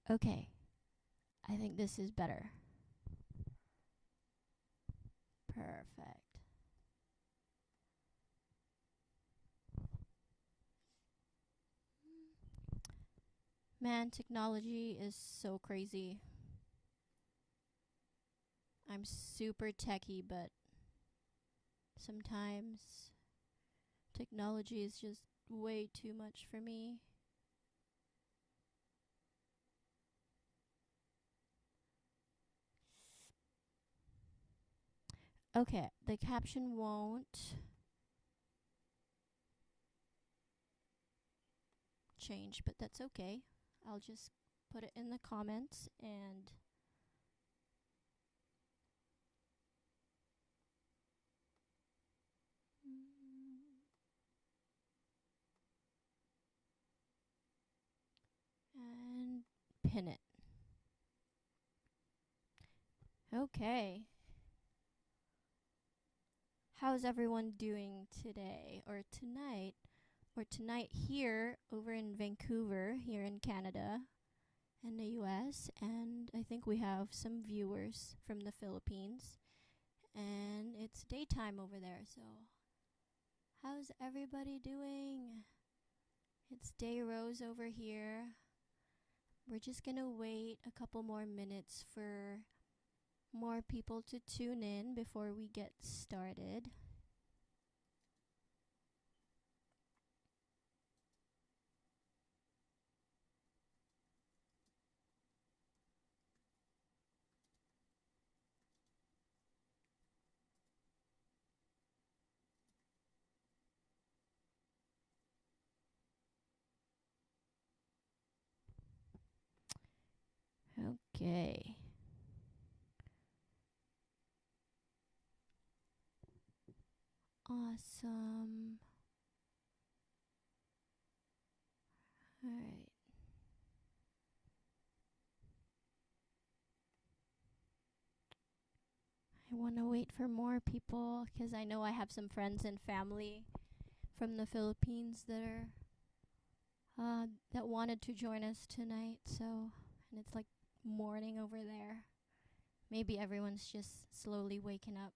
Okay, I think this is better. Perfect. Man, technology is so crazy. I'm super techie, but sometimes technology is just way too much for me. Okay, the caption won't change, but that's okay. I'll just put it in the comments and and pin it. Okay. How's everyone doing today or tonight? Or tonight here over in Vancouver, here in Canada and the US. And I think we have some viewers from the Philippines. And it's daytime over there, so how's everybody doing? It's day rose over here. We're just gonna wait a couple more minutes for more people to tune in before we get started. Okay. Awesome. All right. I want to wait for more people because I know I have some friends and family from the Philippines that wanted to join us tonight. So, and it's like morning over there. Maybe everyone's just slowly waking up.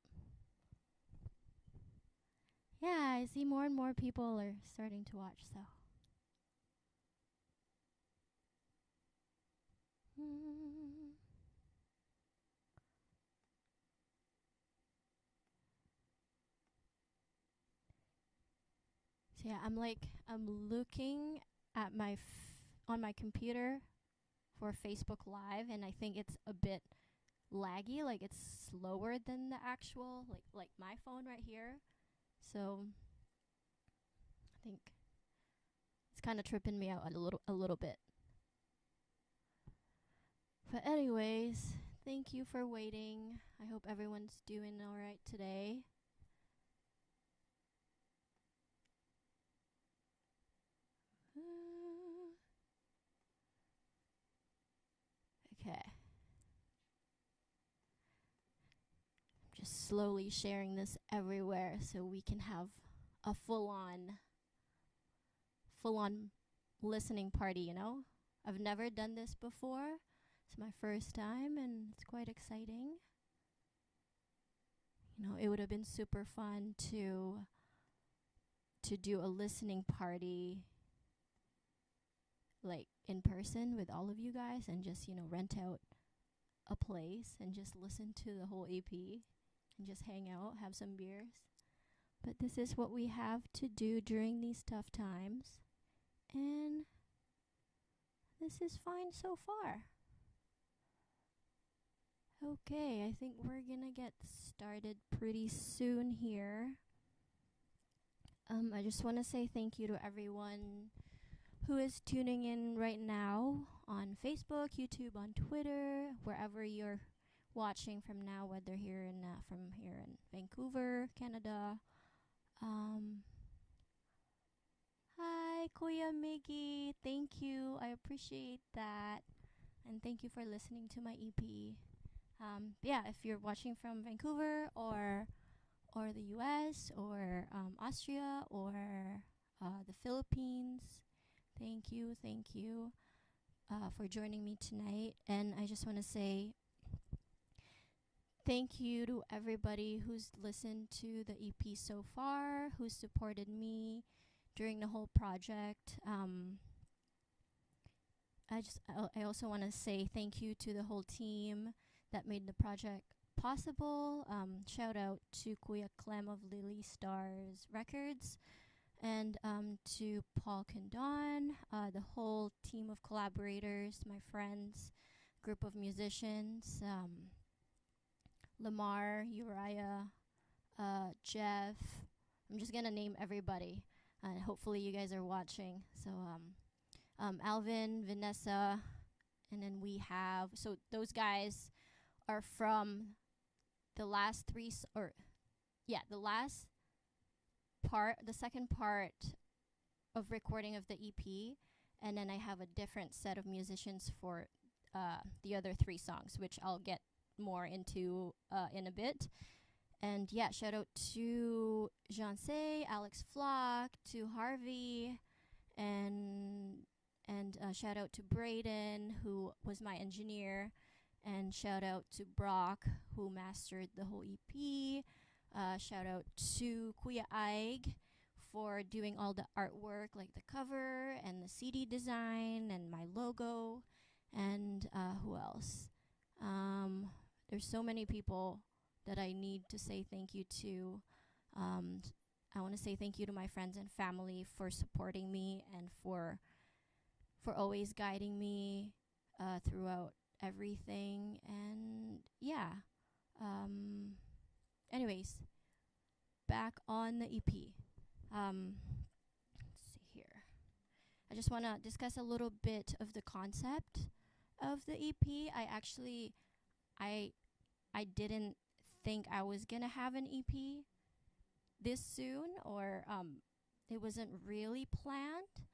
Yeah, I see more and more people are starting to watch. So, so yeah, I'm looking at on my computer for Facebook Live, and I think it's a bit laggy, like it's slower than the actual like my phone right here. So I think it's kind of tripping me out a little bit. But anyways, thank you for waiting. I hope everyone's doing all right today. Okay. I'm just slowly sharing this everywhere so we can have a full on listening party, you know? I've never done this before. It's my first time and it's quite exciting. You know, it would have been super fun to do a listening party like in person with all of you guys and just, rent out a place and just listen to the whole EP and just hang out, have some beers. But this is what we have to do during these tough times. And this is fine so far. Okay, I think we're gonna get started pretty soon here. I just want to say thank you to everyone who is tuning in right now on Facebook, YouTube, on Twitter, wherever you're watching from now, whether from here in Vancouver, Canada. Hi, Kuya Miggy. Thank you. I appreciate that. And thank you for listening to my EP. Yeah, if you're watching from Vancouver or the US or Austria or the Philippines, thank you. for joining me tonight. And I just want to say thank you to everybody who's listened to the EP so far, who's supported me during the whole project. I also want to say thank you to the whole team that made the project possible. Shout out to Kuya Clem of Lily Stars Records, and to Paul Condon, the whole team of collaborators, my friends, group of musicians, Lamar, Uriah, Jeff. I'm just gonna name everybody, and hopefully you guys are watching. So Alvin, Vanessa, and then we have, so those guys are from the last the last part, the second part of recording of the EP, and then I have a different set of musicians for the other 3 songs, which I'll get more into in a bit. And yeah, shout out to Jancé, Alex Flock, to Harvey, and shout out to Brayden, who was my engineer, and shout out to Brock, who mastered the whole EP. Shout out to Kuya Aig for doing all the artwork, like the cover and the CD design and my logo. And who else? There's so many people that I need to say thank you to. I want to say thank you to my friends and family for supporting me and for always guiding me throughout everything. And yeah. Anyways, back on the EP. Let's see here. I just want to discuss a little bit of the concept of the EP. I didn't think I was gonna have an EP this soon, or it wasn't really planned.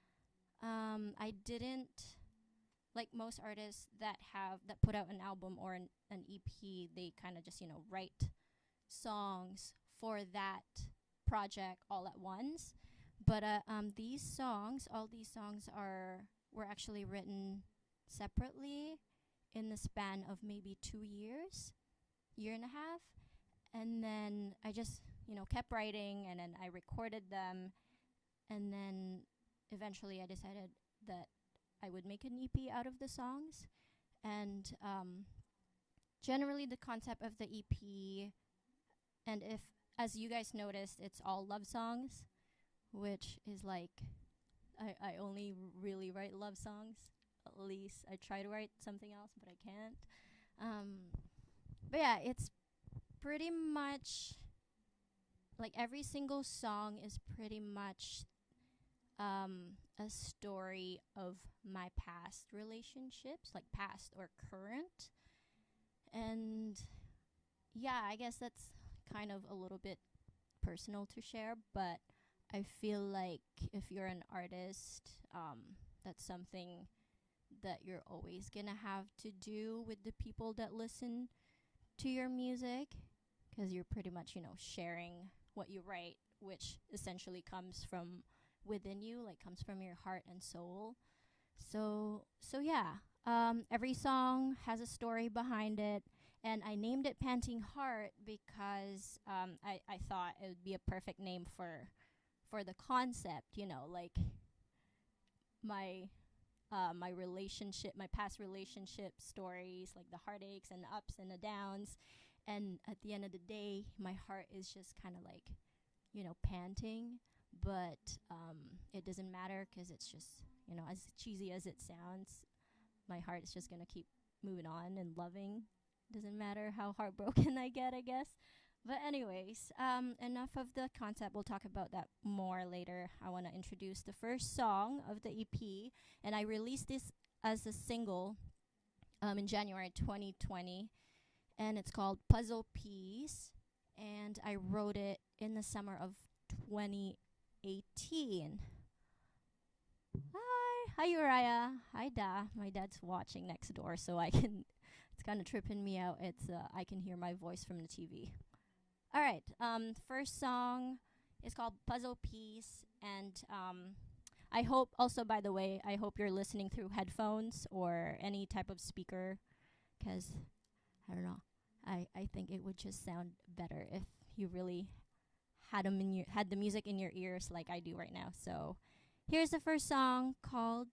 I didn't, like most artists that put out an album or an EP, they kind of just write songs for that project all at once. But all these songs were actually written separately in the span of maybe 2 years, year and a half. And then I just, kept writing, and then I recorded them. And then eventually I decided that I would make an EP out of the songs. And generally the concept of the EP, and if, as you guys noticed, it's all love songs, which is like, I only really write love songs. At least I try to write something else, but I can't. But yeah, it's pretty much like every single song is pretty much a story of my past relationships, like past or current. And yeah, I guess that's kind of a little bit personal to share, but I feel like if you're an artist, that's something that you're always gonna have to do with the people that listen to your music, because you're pretty much, sharing what you write, which essentially comes from within you, like comes from your heart and soul. So yeah, every song has a story behind it, and I named it Panting Heart because I thought it would be a perfect name for the concept, like my past relationship stories, like the heartaches and the ups and the downs. And at the end of the day, my heart is just kind of like, panting, but it doesn't matter, because it's just, as cheesy as it sounds, my heart is just going to keep moving on and loving. Doesn't matter how heartbroken I get, I guess. But anyways, enough of the concept. We'll talk about that more later. I want to introduce the first song of the EP, and I released this as a single in January 2020, and it's called Puzzle Piece, and I wrote it in the summer of 2018. Hi Uriah. Hi Da. My dad's watching next door, so it's kind of tripping me out. I can hear my voice from the TV. All right. First song is called Puzzle Piece, and I hope also, by the way, I hope you're listening through headphones or any type of speaker, because I don't know. I think it would just sound better if you really had the music in your ears like I do right now. So here's the first song called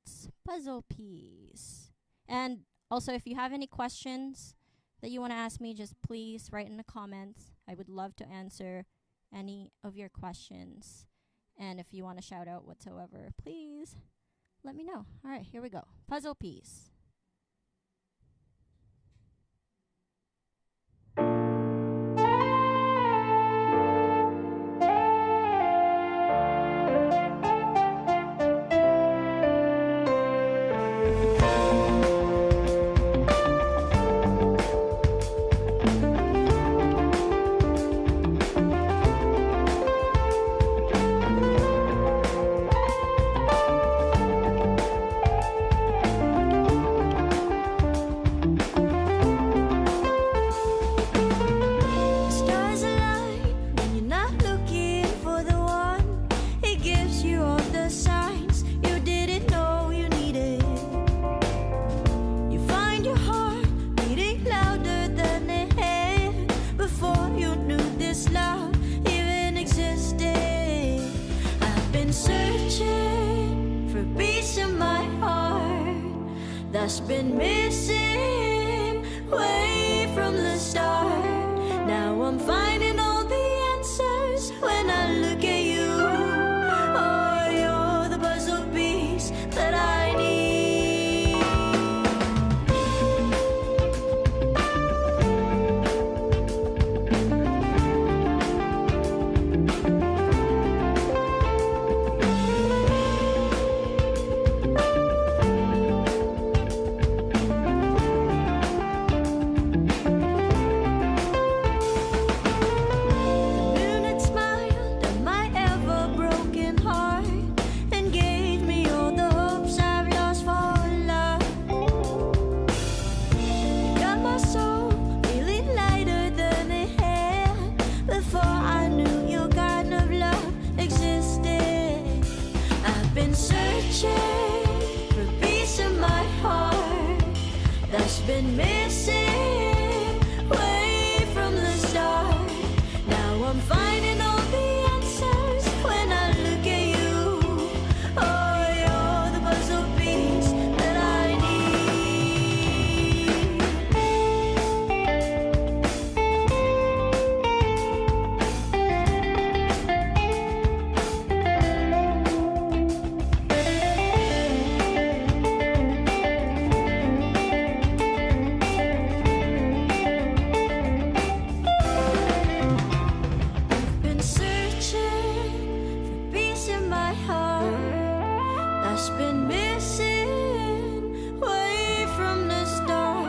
Puzzle Piece. And also, if you have any questions that you want to ask me, just please write in the comments. I would love to answer any of your questions. And if you want to shout out whatsoever, please let me know. All right, here we go. Puzzle Piece. That's been missing way from the start. Now I'm finding all the answers when I look at you. Oh, you're the puzzle piece that I need. Been missing way from the start. Now I'm finding all the answers when I look at you. Oh, you're the puzzle piece that I been missing way from the start.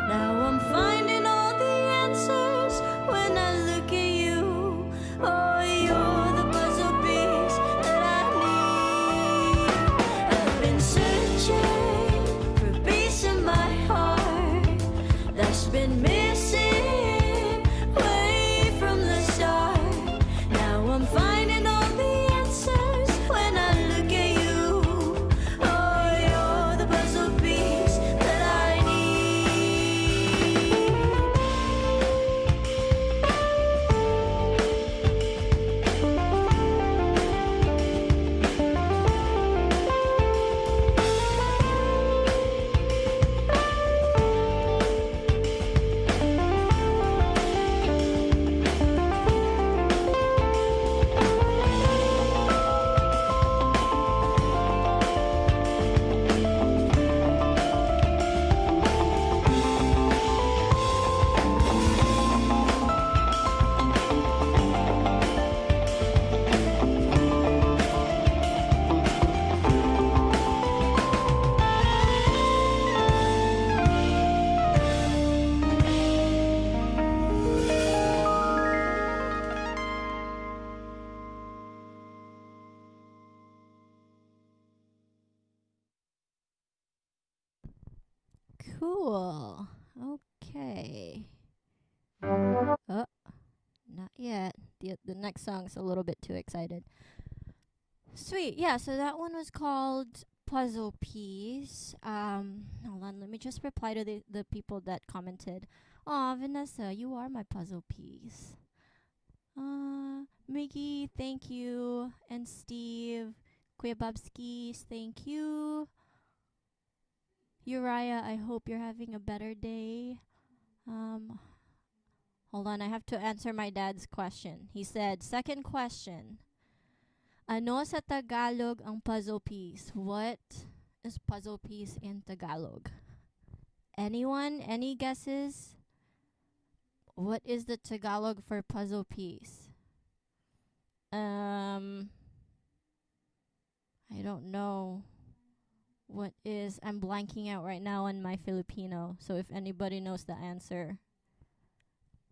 Now I'm finding all the answers when I look at you. Oh, you're the puzzle piece that I need. I've been searching for peace in my heart that's been missing way from the start. Now I'm finding all the answers when I look at you. Cool. Okay. Oh, not yet. The next song's a little bit too excited. Sweet. Yeah, so that one was called Puzzle Piece. Hold on, let me just reply to the people that commented. Aw, Vanessa, you are my puzzle piece. Miggy, thank you. And Steve, Kuyababskis, thank you. Uriah, I hope you're having a better day. Um, Hold on, I have to answer my dad's question. He said, second question. Ano sa Tagalog ang puzzle piece? What is puzzle piece in Tagalog? Anyone? Any guesses? What is the Tagalog for puzzle piece? I don't know. What is I'm blanking out right now on my Filipino. So if anybody knows the answer,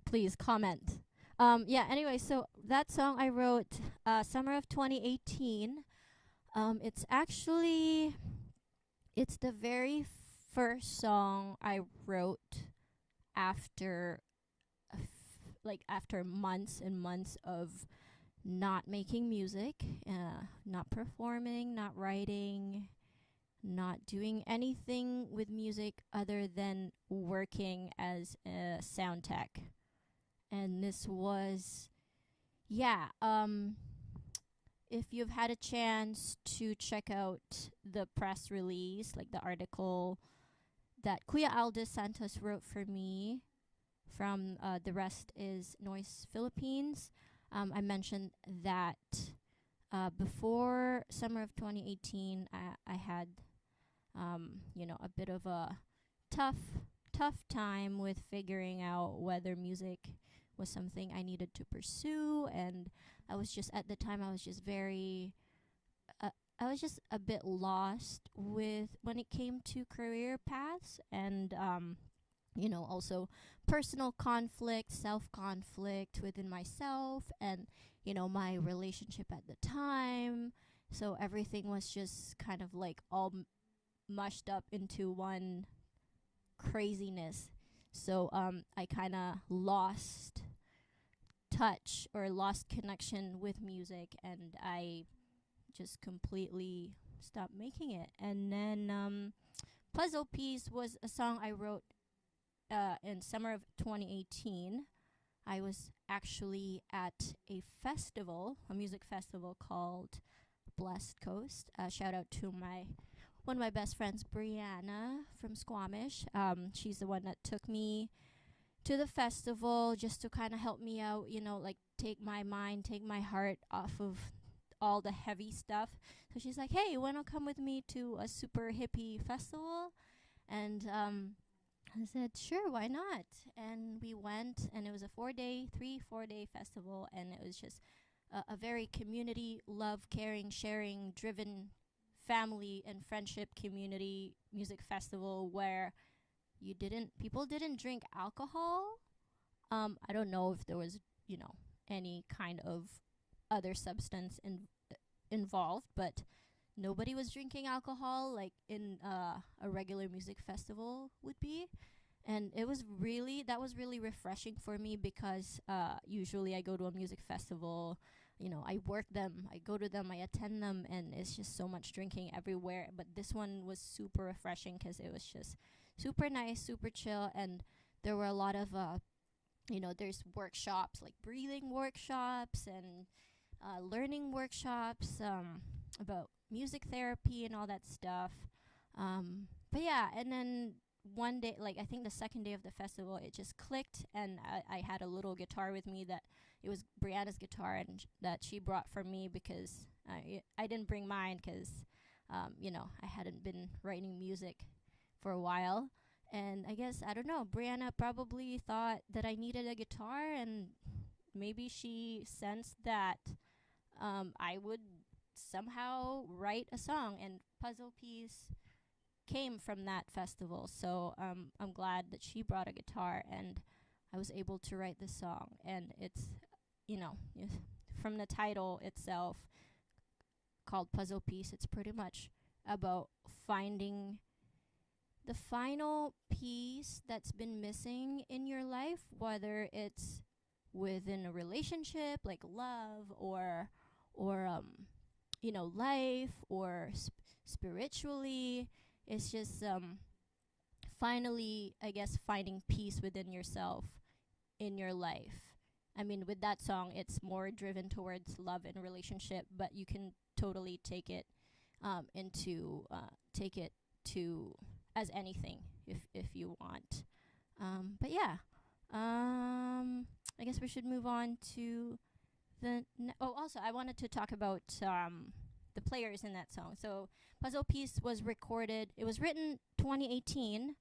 please comment. Yeah, anyway, so that song I wrote summer of 2018. It's actually it's the very first song I wrote after after months and months of not making music, not performing, not writing, not doing anything with music other than working as a sound tech. And this was, yeah, if you've had a chance to check out the press release, like the article that Kuya Aldis Santos wrote for me from The Rest is Noise Philippines, I mentioned that before summer of 2018, I had, a bit of a tough, tough time with figuring out whether music was something I needed to pursue. And I was just, at the time, I was just I was just a bit lost with when it came to career paths and, also personal conflict, self conflict within myself, and, my relationship at the time. So everything was just kind of like all mushed up into one craziness. So I kind of lost touch or lost connection with music, and I just completely stopped making it. And then Puzzle Piece was a song I wrote in summer of 2018. I was actually at a festival, a music festival called Blessed Coast. Shout out to one of my best friends, Brianna from Squamish. She's the one that took me to the festival just to kind of help me out, like take my mind, take my heart off of all the heavy stuff. So she's like, "Hey, you want to come with me to a super hippie festival?" And I said, "Sure, why not?" And we went, and it was a 4 day festival, and it was just a very community, love, caring, sharing, driven family and friendship community music festival where people didn't drink alcohol. I don't know if there was, any kind of other substance involved, but nobody was drinking alcohol like in a regular music festival would be. And that was really refreshing for me because usually I go to a music festival, I work them, I go to them, I attend them, and it's just so much drinking everywhere. But this one was super refreshing because it was just super nice, super chill, and there were a lot of there's workshops like breathing workshops and learning workshops about music therapy and all that stuff. But yeah, and then one day, like I think the second day of the festival, it just clicked, and I had a little guitar with me that it was Brianna's guitar and that she brought for me because I didn't bring mine because I hadn't been writing music for a while. And I guess, I don't know, Brianna probably thought that I needed a guitar, and maybe she sensed that I would somehow write a song, and Puzzle Piece came from that festival. So I'm glad that she brought a guitar and I was able to write the song. And it's, from the title itself called Puzzle Piece, it's pretty much about finding the final piece that's been missing in your life, whether it's within a relationship like love or life or spiritually. It's just finally, I guess, finding peace within yourself in your life. I mean, with that song, it's more driven towards love and relationship, but you can totally take it take it to as anything if you want. But yeah, I guess we should move on to also I wanted to talk about the players in that song. So Puzzle Piece was recorded. It was written 2018,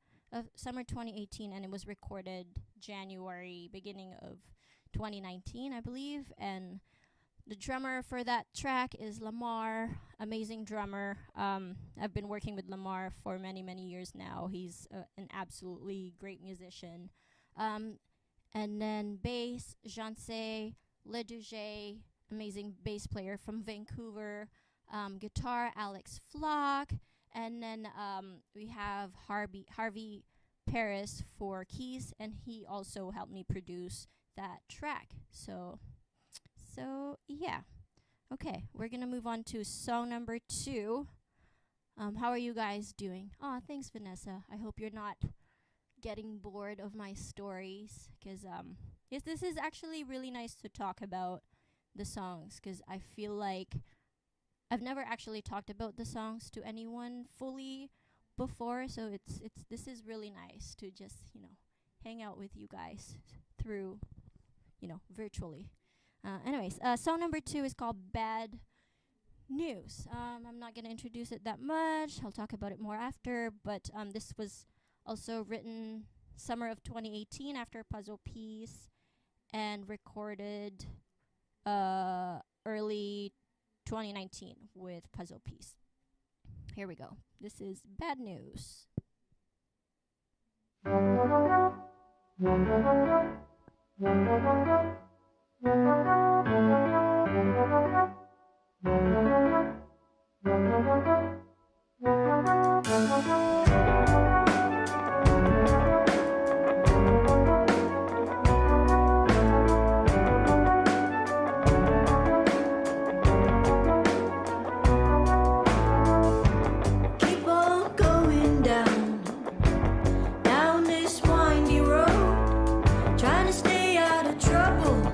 summer 2018, and it was recorded January, beginning of 2019, I believe. And the drummer for that track is Lamar, amazing drummer. I've been working with Lamar for many, many years now. He's an absolutely great musician. And then bass, Jancé Leduge, amazing bass player from Vancouver. Guitar, Alex Flock. And then we have Harvey Paris for keys, and he also helped me produce that track. So yeah. Okay, we're gonna move on to song number 2. How are you guys doing? Oh, thanks, Vanessa. I hope you're not getting bored of my stories, because yes, this is actually really nice to talk about the songs, because I feel like I've never actually talked about the songs to anyone fully before, so this is really nice to just hang out with you guys through virtually. Anyways, song number 2 is called Bad News. I'm not going to introduce it that much. I'll talk about it more after, but this was also written summer of 2018 after Puzzle Piece, and recorded early 2019 with Puzzle Piece. Here we go. This is Bad News. Keep on going down this windy road, trying to stay out of trouble.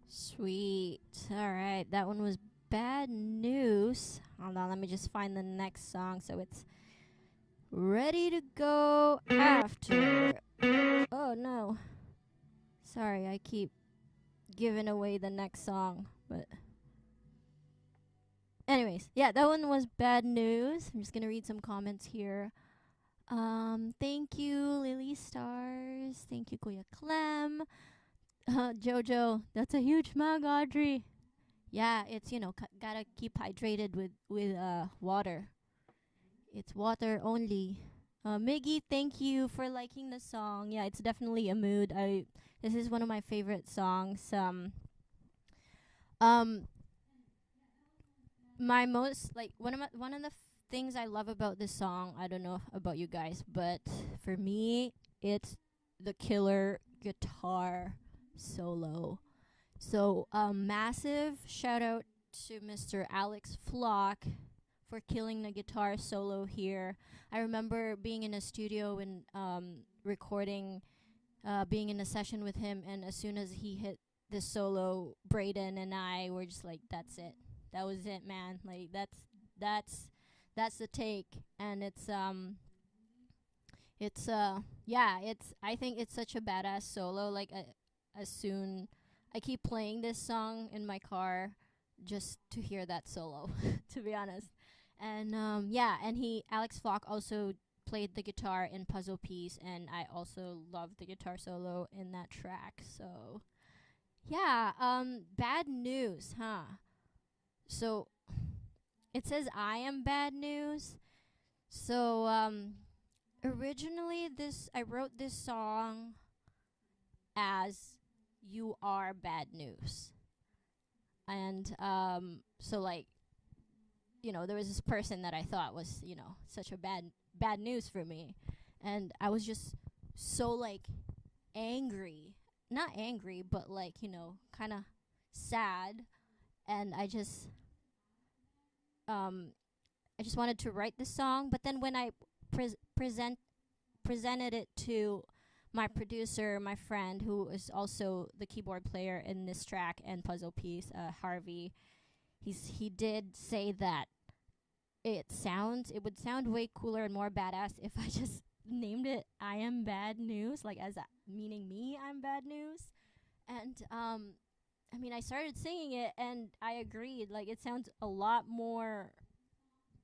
Sweet. All right, that one was Bad News. Hold on, let me just find the next song so it's ready to go after. Oh no. Sorry, I keep giving away the next song, but anyways, yeah, that one was Bad News. I'm just gonna read some comments here. Thank you, Lily Stars. Thank you, Kuya Clem. Jojo, that's a huge mug, Audrey. Yeah, it's gotta keep hydrated with water. It's water only. Miggy, thank you for liking the song. Yeah, it's definitely a mood. This is one of my favorite songs. Um, my most like one of the things I love about this song. I don't know about you guys, but for me, it's the killer guitar solo. So, massive shout out to Mr. Alex Flock for killing the guitar solo here. I remember being in a studio and recording, being in a session with him, and as soon as he hit the solo, Braden and I were just like, "That's it. That was it, man. Like that's that's the take." And it's I think it's such a badass solo. Like as soon I keep playing this song in my car just to hear that solo, to be honest. And yeah, and he Alex Flock also played the guitar in Puzzle Piece, and I also love the guitar solo in that track. So yeah, Bad News, huh? So it says I am bad news. So originally this I wrote this song as you are bad news. And so like there was this person that I thought was such a bad news for me, and I was just so like angry, not angry, but like kind of sad, and um I just wanted to write this song. But then when I presented it to my producer, my friend, who is also the keyboard player in this track and Puzzle Piece, Harvey, he did say that it would sound way cooler and more badass if I just named it I Am Bad News, like as meaning me, I'm bad news. And I mean, I started singing it and I agreed, like it sounds a lot more,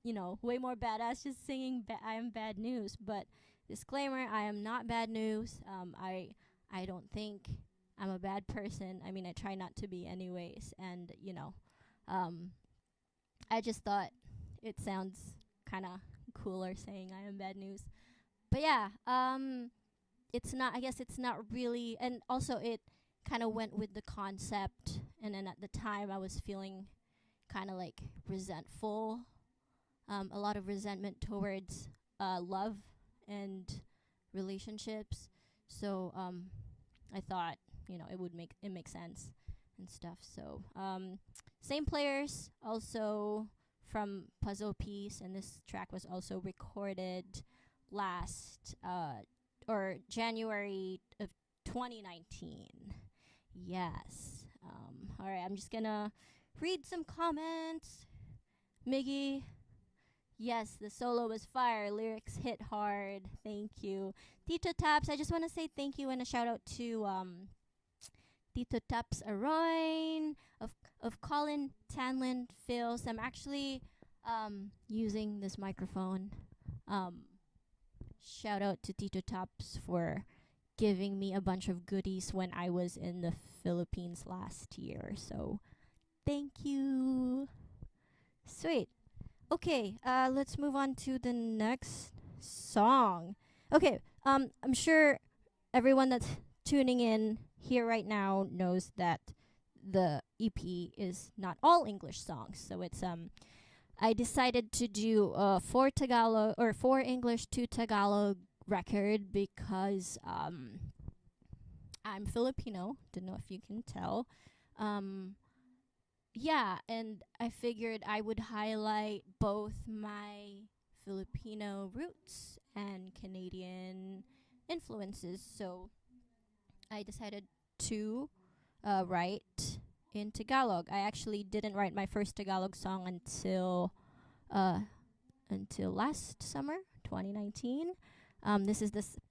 way more badass just singing I Am Bad News. But disclaimer, I am not bad news. I don't think I'm a bad person. I mean, I try not to be anyways. And um I just thought it sounds kind of cooler saying I am bad news. But yeah, it's not, I guess it's not really, and also it kind of went with the concept. And then at the time I was feeling kind of like resentful, a lot of resentment towards love and relationships. So I thought it makes sense and stuff. So same players also from Puzzle Piece, and this track was also recorded last or January of 2019. Yes. All right, I'm just gonna read some comments. Miggy, yes, the solo was fire. Lyrics hit hard. Thank you. Tito Taps, I just want to say thank you and a shout out to Tito Taps Aroin of Colin Tanlin Phils. I'm actually using this microphone. Shout out to Tito Taps for giving me a bunch of goodies when I was in the Philippines last year. So thank you. Sweet. Okay, let's move on to the next song. Okay, I'm sure everyone that's tuning in here right now knows that the EP is not all English songs. So it's I decided to do four English, two Tagalog record because I'm Filipino. Don't know if you can tell. Yeah, and I figured I would highlight both my Filipino roots and Canadian influences. So I decided to write in Tagalog. I actually didn't write my first Tagalog song until last summer, 2019.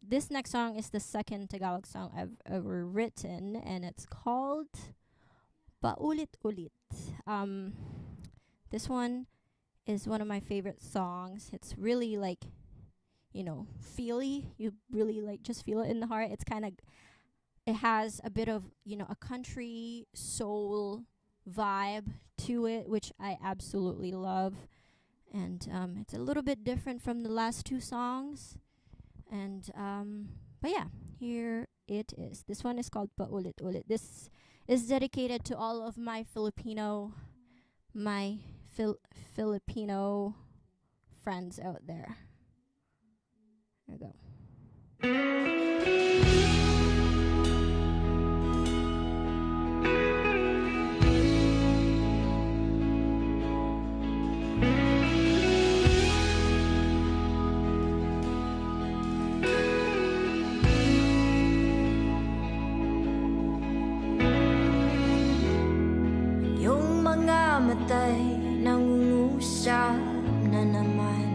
This next song is the second Tagalog song I've ever written, and it's called Paulit Ulit. This one is one of my favorite songs. It's really like, feely. You really like just feel it in the heart. It has a bit of, a country soul vibe to it, which I absolutely love. And it's a little bit different from the last two songs. And but yeah, here it is. This one is called Paulit Ulit. This is dedicated to all of my Filipino friends out there. There we go. Yung mga matay nangungusap na naman.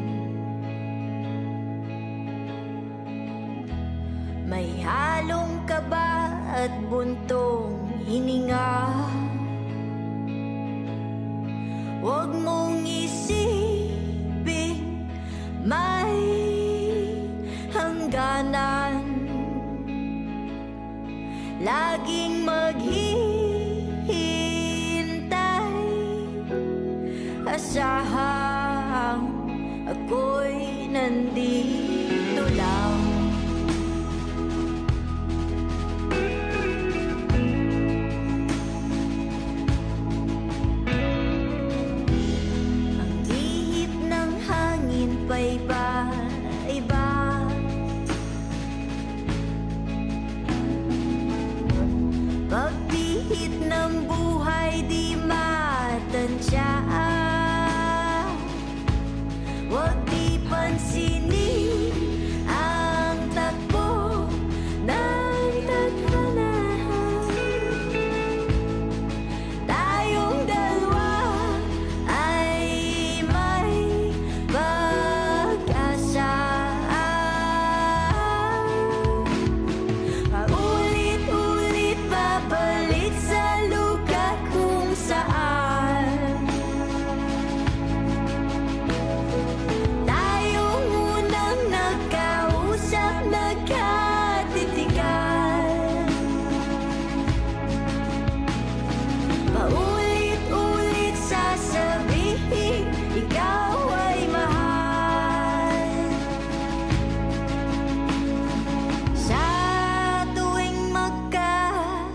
May halong kaba at buntong hininga. Huwag mong isipin may hangganan. Laging maghihintay, asahang ako'y nandito lang. Ang ihip ng hangin pa'y iba-iba. Pagpihit ng buhay di matantya. Huwag di pansinin ang takbo ng tadhana. Tayong dalawa ay may pag-asa. Paulit-ulit babalik sa lugar kung saan tayong unang nagkausap, nagkatitigan. Paulit-ulit sasabihin, ikaw ay mahal. Sa tuwing magkakalayo,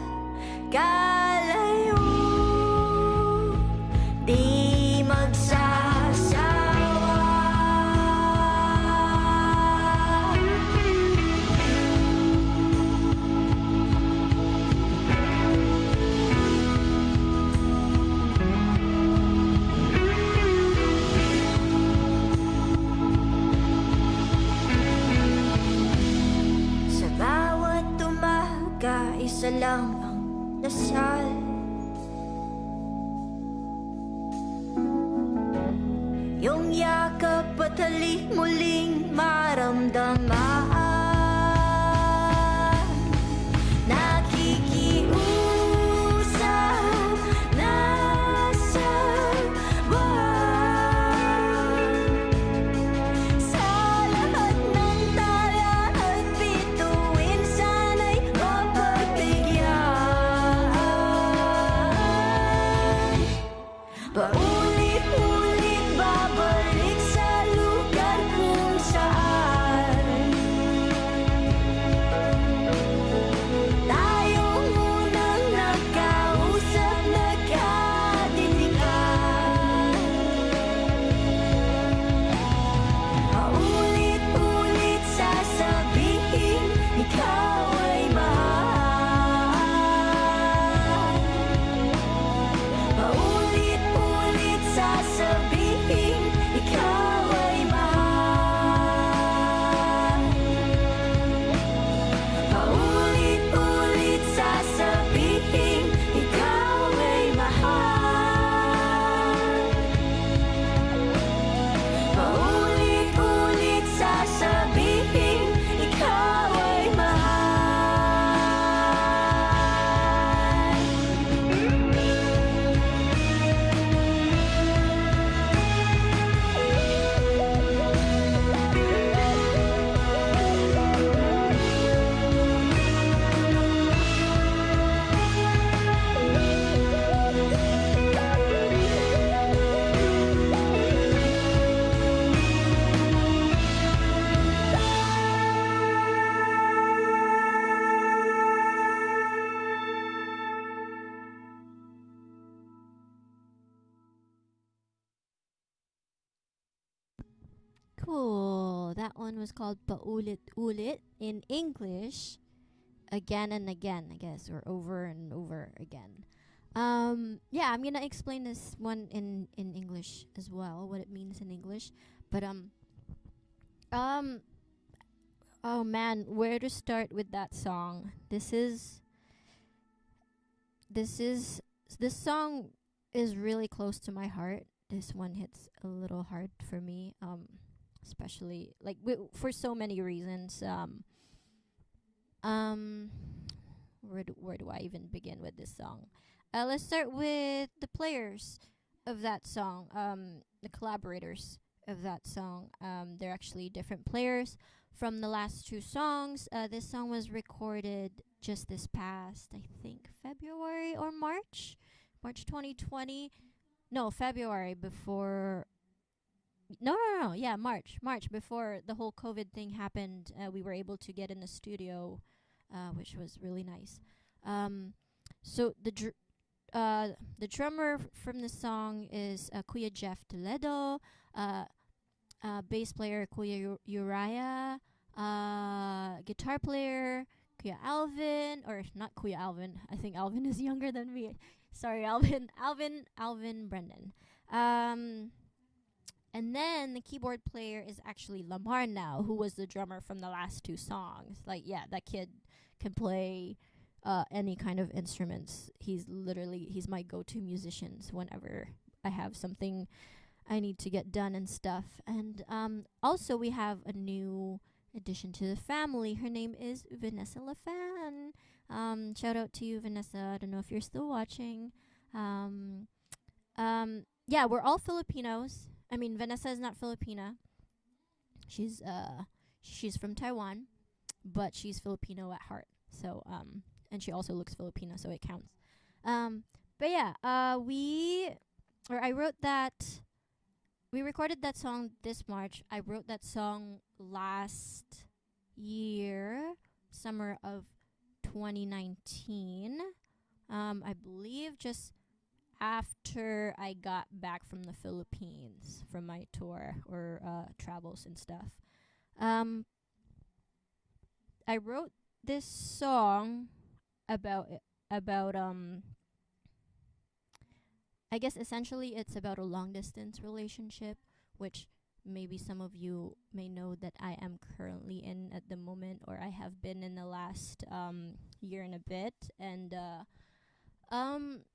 di magsasawa. Sa bawat umaga, isa lang ang dasal. Yung yakap at halik muling maramdaman. Nakikiusap na sa buwan. Sa lahat ng tala at bituin, sana'y mapagbigyan. Paulit-ulit babalik sa lugar kung saan tayong unang nagkausap, nagkatitigan. Paulit-ulit sasabihin, ikaw ay mahal. Paulit-ulit Cool. That one was called Paulit Ulit in English. Again and again, I guess, or over and over again. Yeah, I'm gonna explain this one in English as well, what it means in English. But um, oh man, where to start with that song? This is this song is really close to my heart. This one hits a little hard for me, especially like for so many reasons. Um, where do I even begin with this song? Let's start with the players of that song. The collaborators of that song. They're actually different players from the last two songs. This song was recorded just this past, I think, February or March 2020. No, February before. No. Yeah, March before the whole COVID thing happened. We were able to get in the studio, which was really nice. Um, so the drummer from the song is Kuya Jeff Toledo, uh, bass player Kuya Uriah, guitar player Kuya Alvin, or not Kuya Alvin. I think Alvin is younger than me. Sorry, Alvin. Alvin Brendan. Um, and then the keyboard player is actually Lamar now, who was the drummer from the last two songs. Like, yeah, that kid can play any kind of instruments. He's my go-to musicians whenever I have something I need to get done and stuff. And also we have a new addition to the family. Her name is Vanessa LaFan. Shout out to you, Vanessa. I don't know if you're still watching. Um, yeah, we're all Filipinos. I mean, Vanessa is not Filipina. She's she's from Taiwan, but she's Filipino at heart. So and she also looks Filipino, so it counts. But yeah, I wrote that. We recorded that song this March. I wrote that song last year, summer of 2019. I believe just after I got back from the Philippines from my tour or travels and stuff. Um, I wrote this song about about I guess essentially it's about a long distance relationship, which maybe some of you may know that I am currently in at the moment, or I have been in the last year and a bit. And um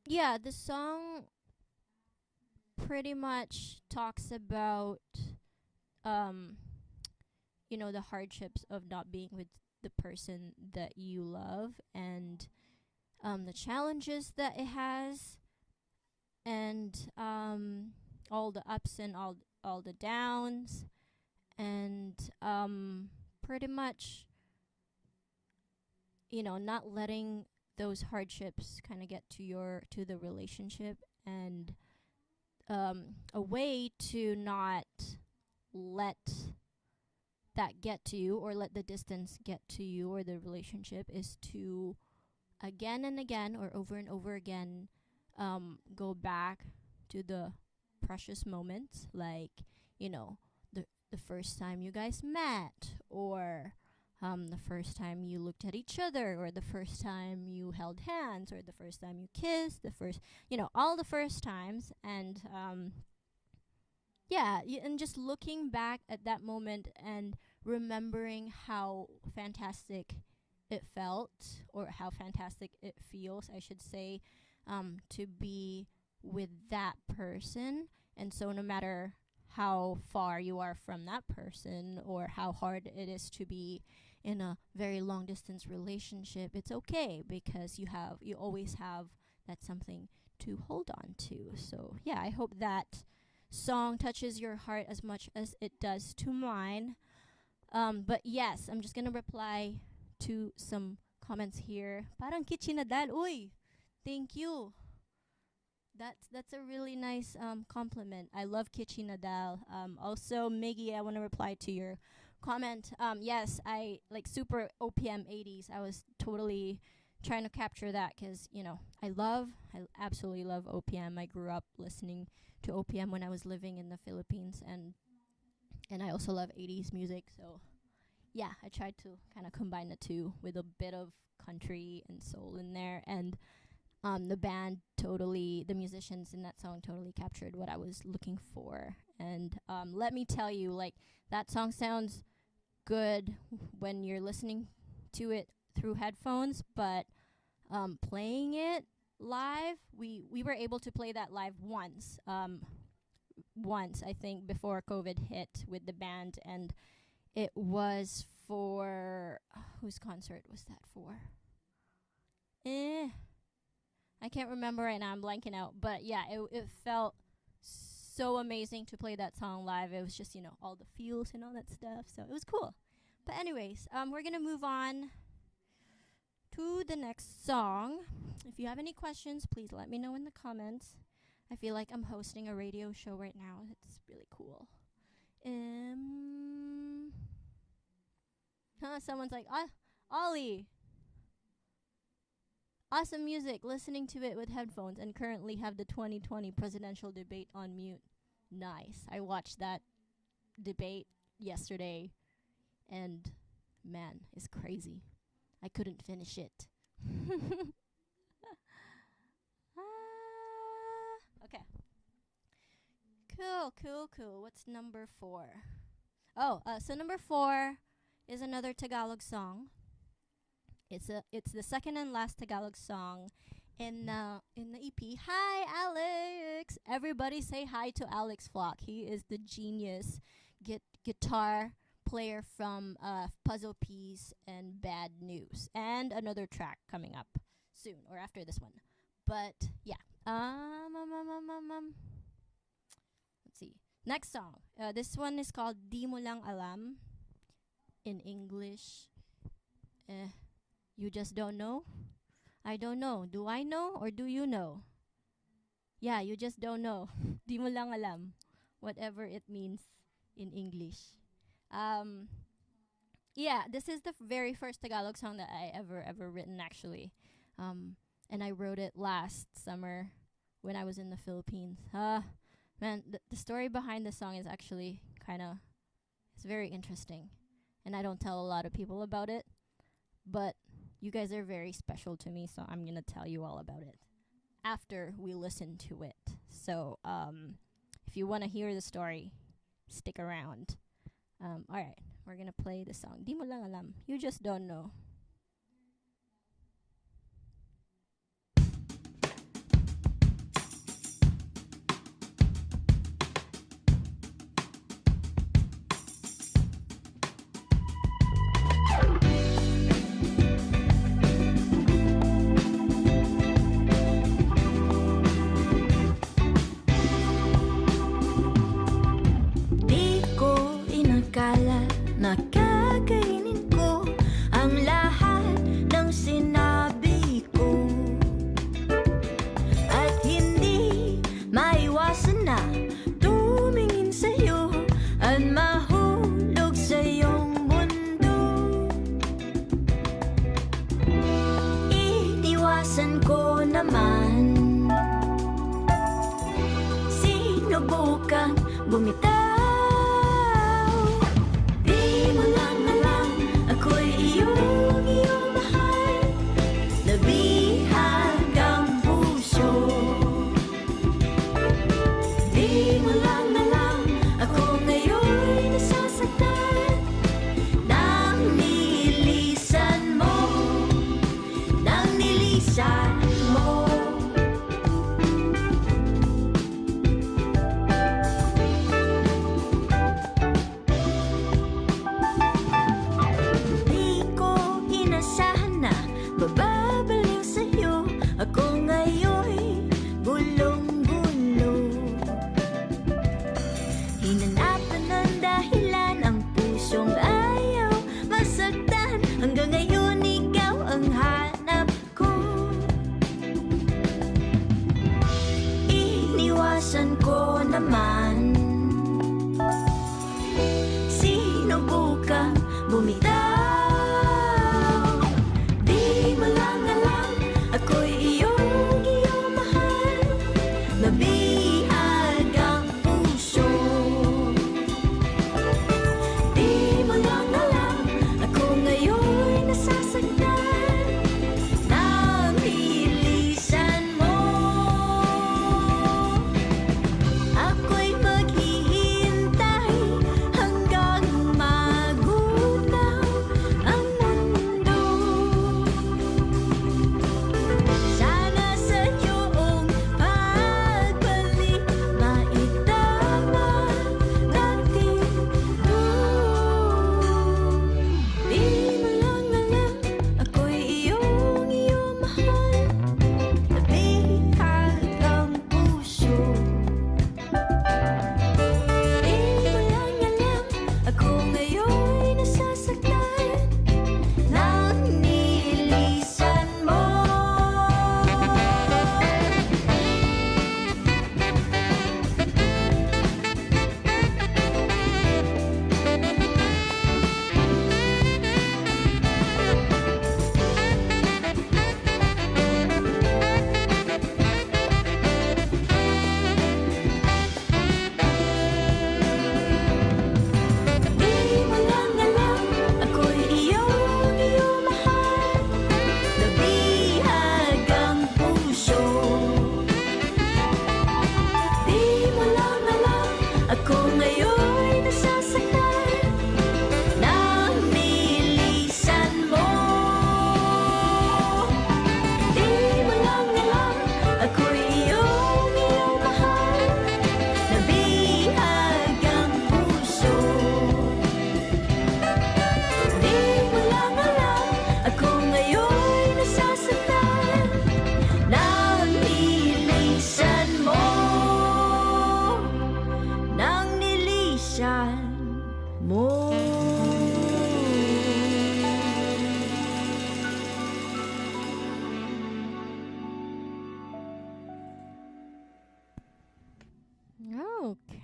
yeah, the song pretty much talks about um the hardships of not being with the person that you love, and the challenges that it has, and all the ups and all the downs, and pretty much not letting those hardships kind of get to the relationship, and a way to not let that get to you, or let the distance get to you or the relationship, is to again and again, or over and over again, go back to the precious moments, like the first time you guys met, or the first time you looked at each other, or the first time you held hands, or the first time you kissed, the first, all the first times. And yeah, and just looking back at that moment and remembering how fantastic it felt, or how fantastic it feels, I should say, to be with that person. And so no matter how far you are from that person, or how hard it is to be in a very long distance relationship, it's okay, because you always have that something to hold on to. So yeah, I hope that song touches your heart as much as it does to mine. But yes, I'm just gonna reply to some comments here. Parang kitchinadal, uy. Thank you. That's a really nice compliment. I love kitchinadal. Also, Miggy, I want to reply to your comment. Yes, I like super OPM 80s. I was totally trying to capture that, because I absolutely love OPM. I grew up listening to OPM when I was living in the Philippines, and and I also love 80s music. So yeah, I tried to kind of combine the two with a bit of country and soul in there. And the musicians in that song totally captured what I was looking for. And let me tell you, like, that song sounds good when you're listening to it through headphones, but playing it live, we were able to play that live once. Once, I think, before COVID hit with the band, and it was for whose concert was that for? I can't remember right now. I'm blanking out. But yeah, it felt so amazing to play that song live. It was just, all the feels and all that stuff. So it was cool. But anyways, we're going to move on to the next song. If you have any questions, please let me know in the comments. I feel like I'm hosting a radio show right now. It's really cool. Someone's like, Ollie. Awesome music, listening to it with headphones, and currently have the 2020 presidential debate on mute. Nice. I watched that debate yesterday, and man, it's crazy. I couldn't finish it. Okay. Cool. What's number 4? So number 4 is another Tagalog song. It's the second and last Tagalog song in the EP. Hi, Alex! Everybody say hi to Alex Flock. He is the genius guitar player from Puzzle Piece and Bad News, and another track coming up soon or after this one. But yeah, let's see. Next song. This one is called Di Mo Lang Alam. In English, you just don't know? I don't know. Do I know or do you know? Yeah, you just don't know. Di mo lang alam. Whatever it means in English. Yeah, this is the very first Tagalog song that I ever written, actually. And I wrote it last summer when I was in the Philippines. Man, the story behind the song is actually it's very interesting. And I don't tell a lot of people about it. But you guys are very special to me, so I'm going to tell you all about it after we listen to it. So, if you want to hear the story, stick around. Alright, we're going to play the song. Di mo lang alam. You just don't know. Nakakainin ko ang lahat ng sinabi ko, at hindi maiwasan na tumingin sa'yo at mahulog sa iyong mundo. Iniwasan ko naman, sinubukang bumitaw.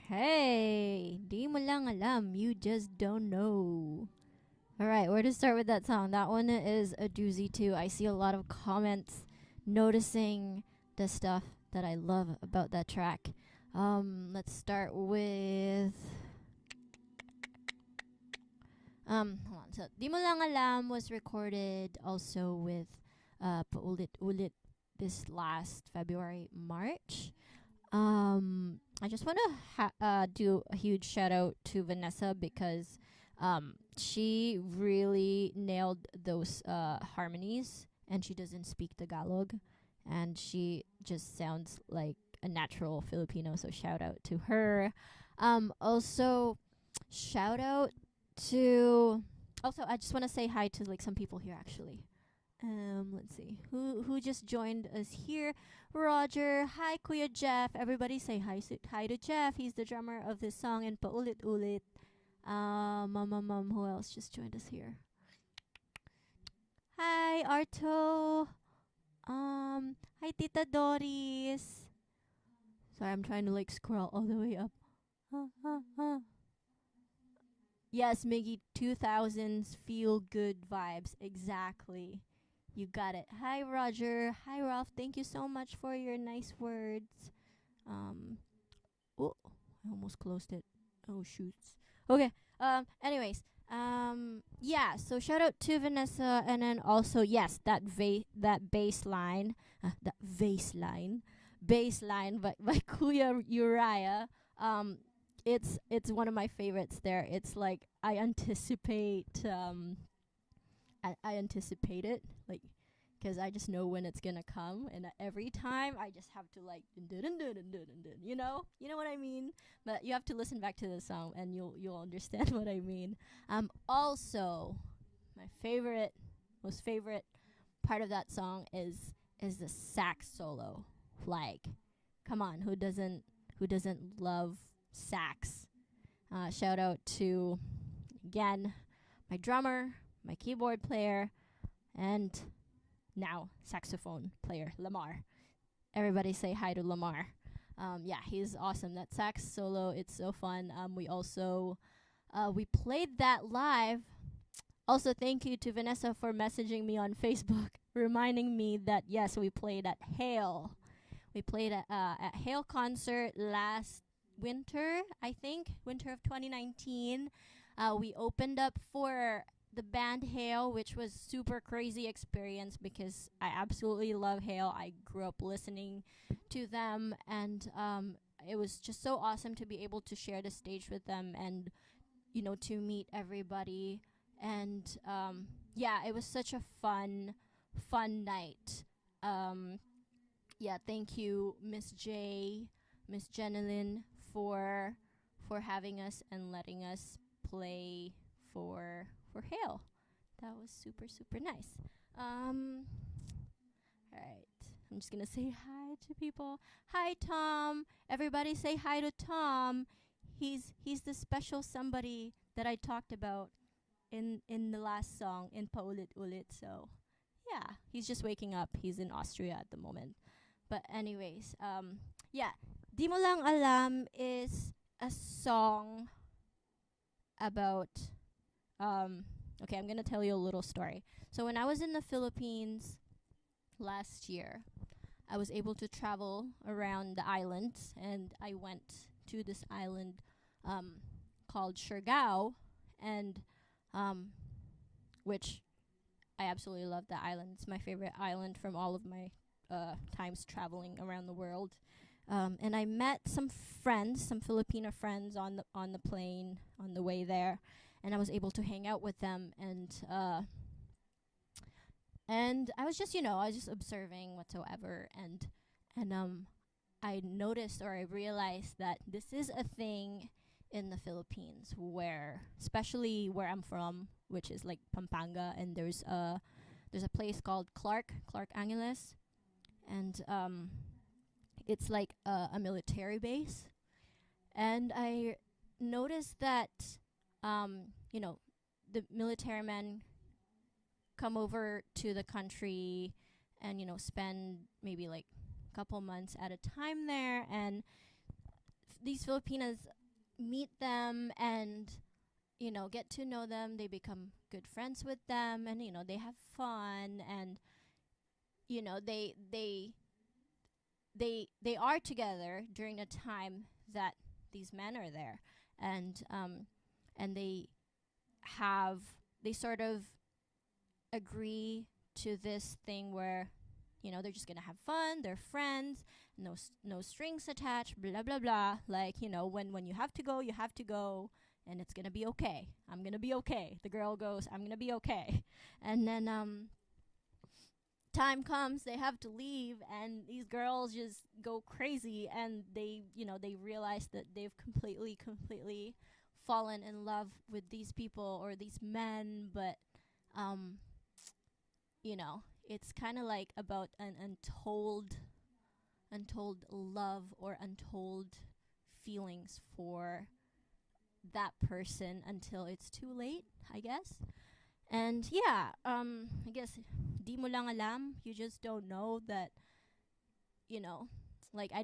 Hey, di mo lang alam, you just don't know. All right, where to start with that song? That one is a doozy too. I see a lot of comments noticing the stuff that I love about that track. Let's start with hold on. So, Di Mo Lang Alam was recorded also with Paulit Ulit this last February, March. I just want to do a huge shout out to Vanessa because she really nailed those harmonies, and she doesn't speak Tagalog, and she just sounds like a natural Filipino. So shout out to her. Also shout out to. Also, I just want to say hi to like some people here actually. Let's see who just joined us here. Roger, hi Kuya Jeff. Everybody say hi to Jeff. He's the drummer of this song in Paulit Ulit. Who else just joined us here? Hi Arto. Hi Tita Doris. Sorry, I'm trying to like scroll all the way up. Yes, Miggy, 2000s feel good vibes. Exactly. You got it. Hi, Roger. Hi, Ralph. Thank you so much for your nice words. Um, oh, I almost closed it. Oh, shoots. Okay. Anyways. Yeah. So shout out to Vanessa, and then also yes, that bass line, bass line by Kuya Uriah. It's one of my favorites. There, it's like I anticipate it, like, because I just know when it's gonna come, and every time I just have to like, you know what I mean. But you have to listen back to the song, and you'll understand what I mean. Also, my most favorite part of that song is the sax solo. Like, come on, who doesn't love sax? Shout out to again my drummer, my keyboard player, and now saxophone player, Lamar. Everybody say hi to Lamar. Yeah, he's awesome. That sax solo, it's so fun. We also we played that live. Also, thank you to Vanessa for messaging me on Facebook, reminding me that yes, we played at Hale. We played at Hale concert last winter, I think, winter of 2019. We opened up for the band Hale, which was super crazy experience because I absolutely love Hale. I grew up listening to them, and it was just so awesome to be able to share the stage with them, and to meet everybody. And yeah, it was such a fun night. Um, yeah, thank you, Miss J, Miss Jenilyn, for having us and letting us play for Hale. That was super nice. All right. I'm just gonna say hi to people. Hi, Tom. Everybody say hi to Tom. He's the special somebody that I talked about in the last song in Paulit Ulit. So yeah, he's just waking up. He's in Austria at the moment. But anyways, yeah, Di Mo Lang Alam is a song about okay, I'm going to tell you a little story. So when I was in the Philippines last year, I was able to travel around the islands, and I went to this island called Siargao, and which I absolutely love that island. It's my favorite island from all of my times traveling around the world. And I met some friends, some Filipino friends on the plane on the way there, and I was able to hang out with them. And I was just observing whatsoever, and I noticed, or I realized that this is a thing in the Philippines, where especially where I'm from, which is like Pampanga, and there's a place called Clark Angeles, and it's like a military base. And I noticed that you know the military men come over to the country and spend maybe like a couple months at a time there, and these Filipinas meet them and get to know them. They become good friends with them, and they have fun, and they are together during the time that these men are there, and they sort of agree to this thing where they're just gonna have fun, they're friends, no strings attached, blah blah blah, like when you have to go, you have to go, and it's gonna be okay. I'm gonna be okay. The girl goes, I'm gonna be okay. And then time comes, they have to leave, and these girls just go crazy, and they realize that they've completely fallen in love with these people or these men, but it's kind of like about an untold love or untold feelings for that person until it's too late, I guess. And yeah, I guess di mo lang alam, you just don't know that, like I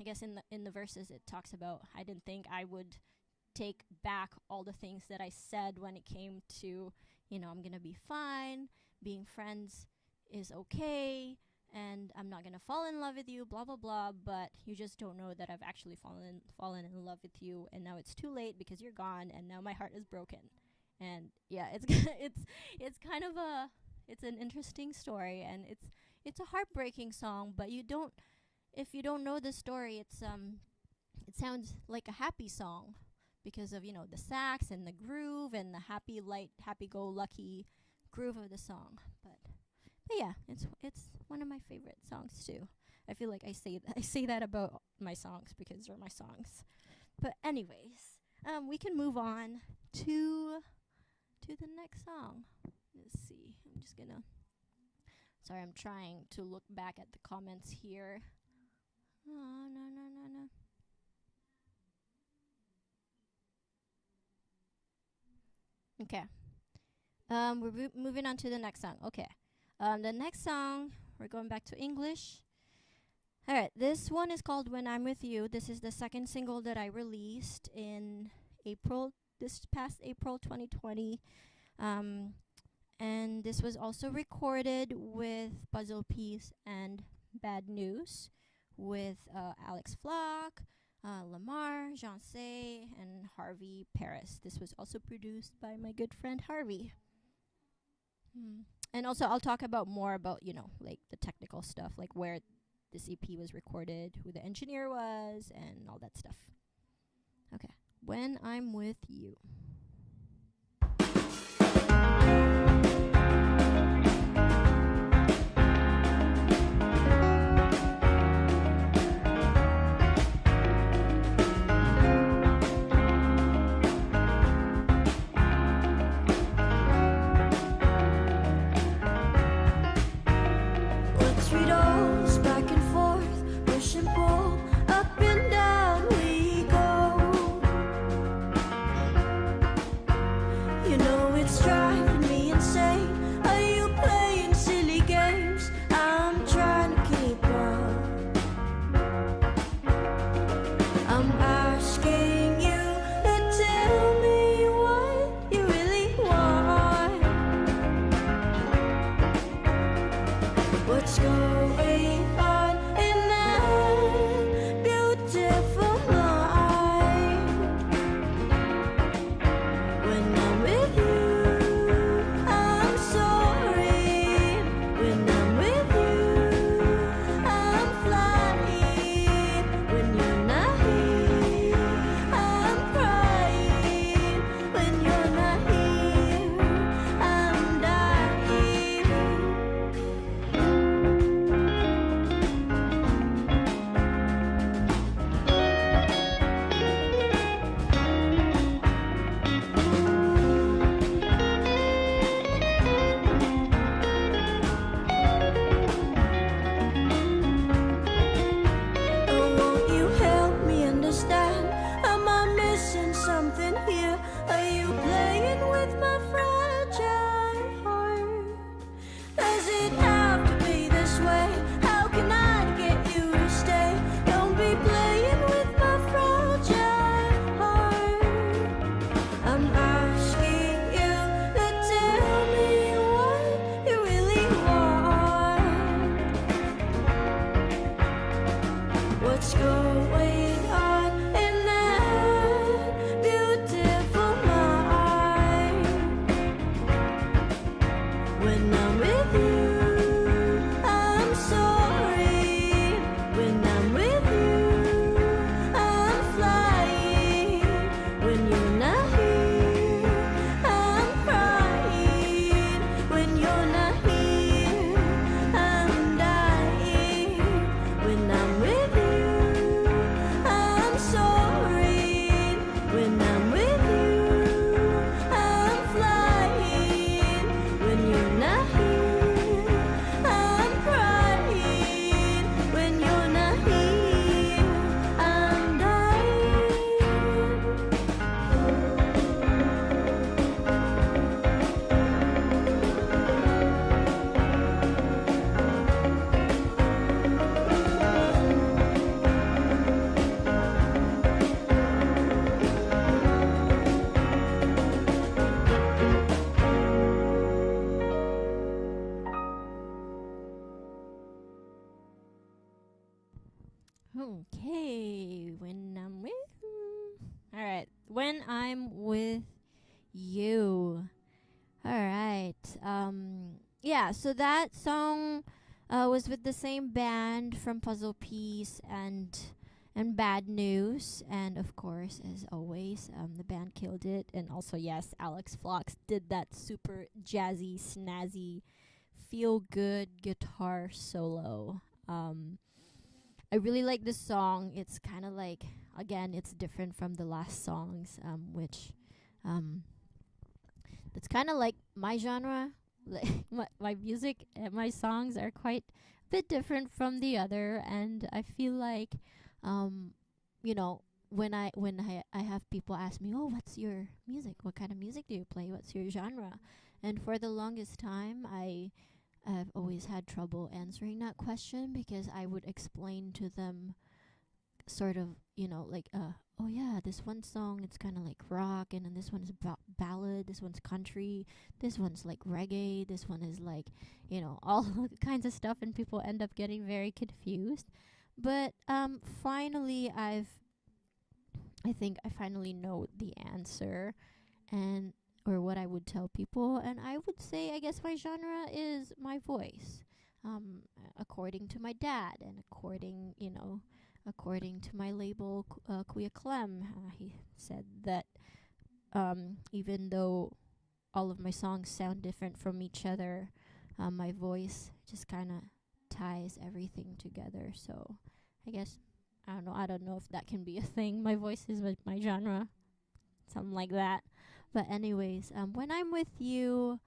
guess in the verses it talks about, I didn't think I would take back all the things that I said when it came to, I'm going to be fine, being friends is okay, and I'm not going to fall in love with you, blah blah blah, but you just don't know that I've actually fallen in love with you, and now it's too late because you're gone, and now my heart is broken. And yeah, it's it's kind of it's an interesting story, and it's a heartbreaking song, but if you don't know the story, it sounds like a happy song because of the sax and the groove and the happy go lucky groove of the song. But yeah, it's one of my favorite songs too. I feel like I say that about my songs because they're my songs. But anyways, we can move on to the next song. Let's see. I'm just gonna. Sorry, I'm trying to look back at the comments here. Oh, no. Okay. We're moving on to the next song. Okay. The next song, we're going back to English. All right. This one is called "When I'm With You." This is the second single that I released in this past April 2020. And this was also recorded with Puzzle Piece and Bad News with Alex Flock, Lamar, Jean-Say, and Harvey Paris. This was also produced by my good friend Harvey. And also I'll talk about more about, like the technical stuff, like where this EP was recorded, who the engineer was, and all that stuff. Okay. When I'm With You. Let's read all back and forth, push and pull, up and down we go. what's going on in that beautiful mind. When I'm with you, I'm sorry. When I'm with you, I'm flying. When you're not here, I'm crying. When you're not here, I'm dying. When I'm with you, I'm sorry. When I'm with you, I'm flying. When you're not here, I'm crying. When you're not here, I'm dying. Okay, when I'm with you. All right, when I'm with you. All right. Yeah, so that song was with the same band from Puzzle Piece and Bad News, and of course, as always, the band killed it. And also, yes, Alex Flox did that super jazzy, snazzy, feel good guitar solo. I really like this song. It's kind of like, again, it's different from the last songs, which um, that's kind of like my genre. Like my music and my songs are quite a bit different from the other, and I feel like, um, you know, when I have people ask me, "Oh, what's your music? What kind of music do you play? What's your genre?" And for the longest time, I've always had trouble answering that question because I would explain to them sort of, like, oh yeah, this one song, it's kind of like rock, and then this one is ballad, this one's country, this one's like reggae, this one is like, all kinds of stuff, and people end up getting very confused. But finally, I think I finally know the answer, and or what I would tell people, and I would say, I guess my genre is my voice, according to my dad, and according to my label, Kuya Clem. He said that even though all of my songs sound different from each other, my voice just kind of ties everything together. So I guess, I don't know. I don't know if that can be a thing. My voice is my genre, something like that. But anyways, when I'm with you,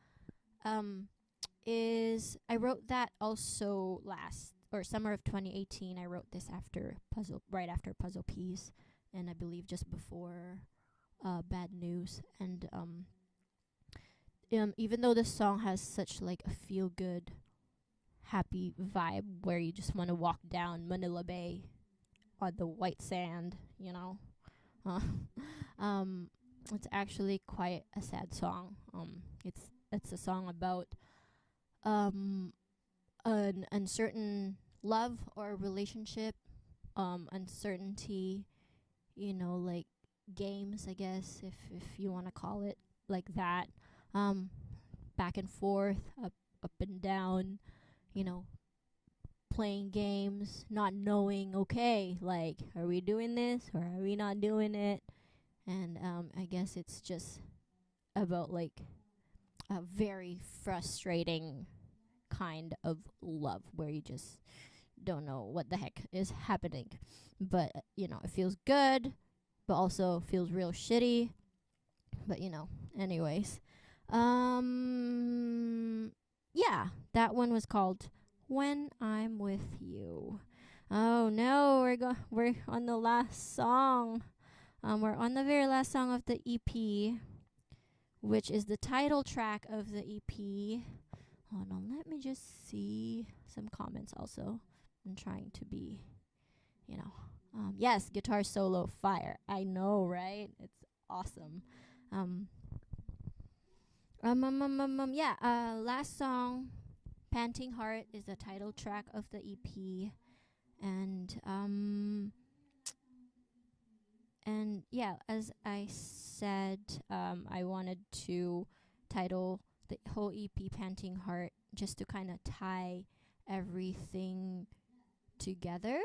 um, is I wrote that also last or summer of 2018. I wrote this right after Puzzle Piece, and I believe just before Bad News. And even though this song has such like a feel good, happy vibe where you just want to walk down Manila Bay on the white sand, uh, um, it's actually quite a sad song. It's a song about an uncertain love or relationship, uncertainty, like games, I guess, if you want to call it like that. Um, Back and forth, up and down, you know, playing games, not knowing, okay, like, are we doing this or are we not doing it? And I guess it's just about like a very frustrating kind of love where you just don't know what the heck is happening. But, it feels good, but also feels real shitty. But, anyways. Yeah, that one was called When I'm With You. Oh no, we're on the last song. We're on the very last song of the EP, which is the title track of the EP. Hold on, let me just see some comments also. I'm trying to be, yes, guitar solo fire. I know, right? It's awesome. Yeah, last song, Panting Heart, is the title track of the EP. And yeah, as I said, I wanted to title the whole EP Panting Heart, just to kind of tie everything together,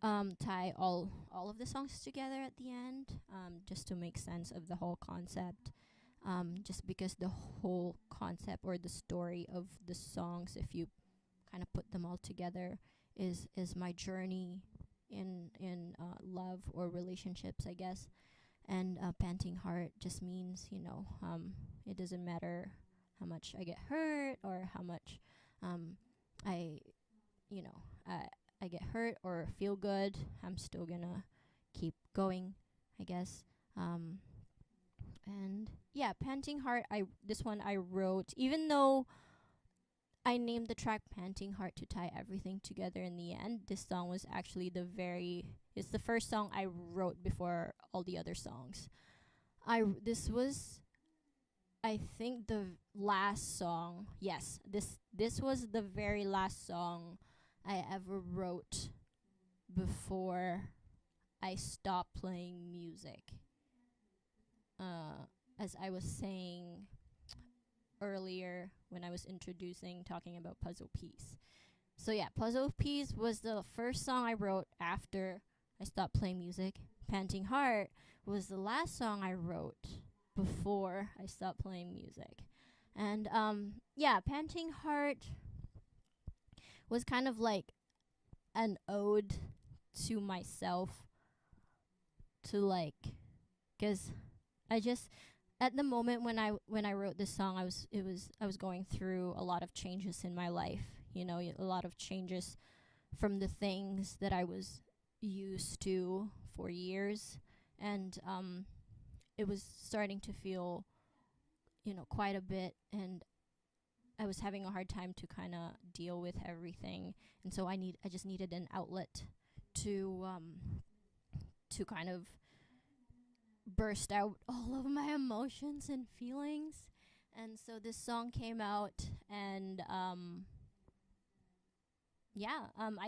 tie all of the songs together at the end, just to make sense of the whole concept. Just because the whole concept or the story of the songs, if you kind of put them all together, is my journey in love or relationships, I guess. And Panting Heart just means, it doesn't matter how much I get hurt, or how much I you know I get hurt or feel good, I'm still gonna keep going, I guess. And yeah, Panting Heart, this one I wrote, even though I named the track Panting Heart to tie everything together in the end. This song was actually it's the first song I wrote before all the other songs. This was, I think, the last song. Yes, this was the very last song I ever wrote before I stopped playing music. As I was saying earlier when I was talking about Puzzle Piece. So yeah, Puzzle Piece was the first song I wrote after I stopped playing music. Panting Heart was the last song I wrote before I stopped playing music. And yeah, Panting Heart was kind of like an ode to myself, to like, cuz I just, at the moment when I wrote this song, I was going through a lot of changes in my life, a lot of changes from the things that I was used to for years, and it was starting to feel, quite a bit, and I was having a hard time to kind of deal with everything, and so I just needed an outlet to kind of burst out all of my emotions and feelings. And so this song came out, and I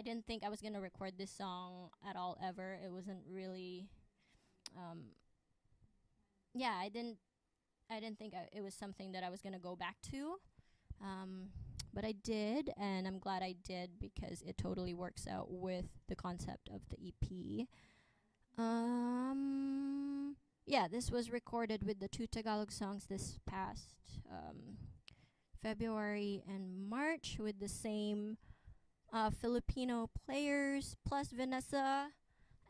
didn't think I was gonna record this song at all ever. It wasn't really I didn't think it was something that I was gonna go back to, but I did, and I'm glad I did, because it totally works out with the concept of the EP. Yeah, this was recorded with the 2 Tagalog songs this past February and March, with the same Filipino players plus Vanessa,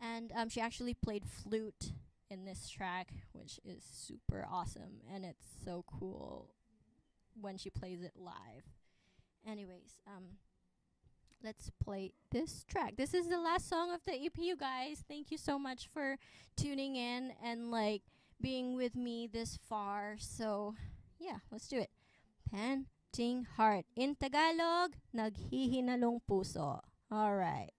and she actually played flute in this track, which is super awesome, and it's so cool when she plays it live. Anyways, let's play this track. This is the last song of the EP, you guys. Thank you so much for tuning in and being with me this far. So yeah, let's do it. Panting Heart. In Tagalog, naghihinalong puso. All right.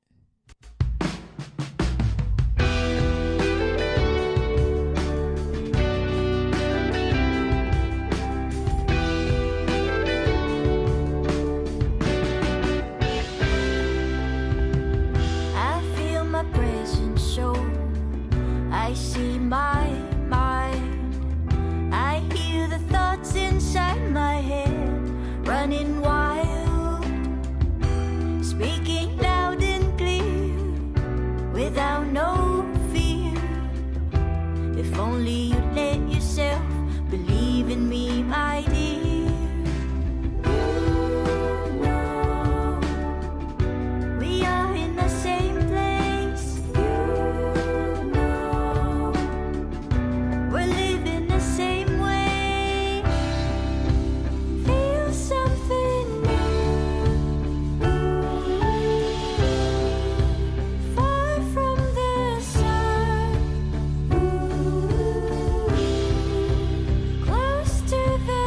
I see my mind, I hear the thoughts inside my head running wild, speaking loud and clear without no fear. If only you'd let yourself believe in me, my dear. Close to the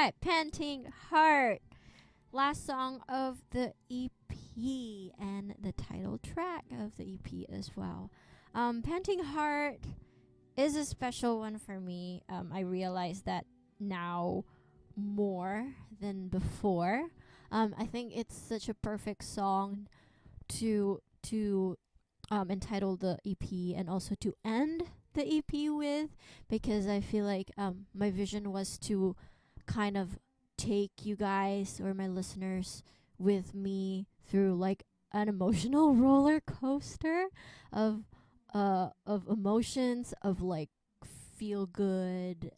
right, Panting Heart. Last song of the EP and the title track of the EP as well. Panting Heart is a special one for me. I realize that now more than before. I think it's such a perfect song to entitle the EP and also to end the EP with, because I feel like my vision was to kind of take you guys or my listeners with me through like an emotional roller coaster of of emotions, of like feel good,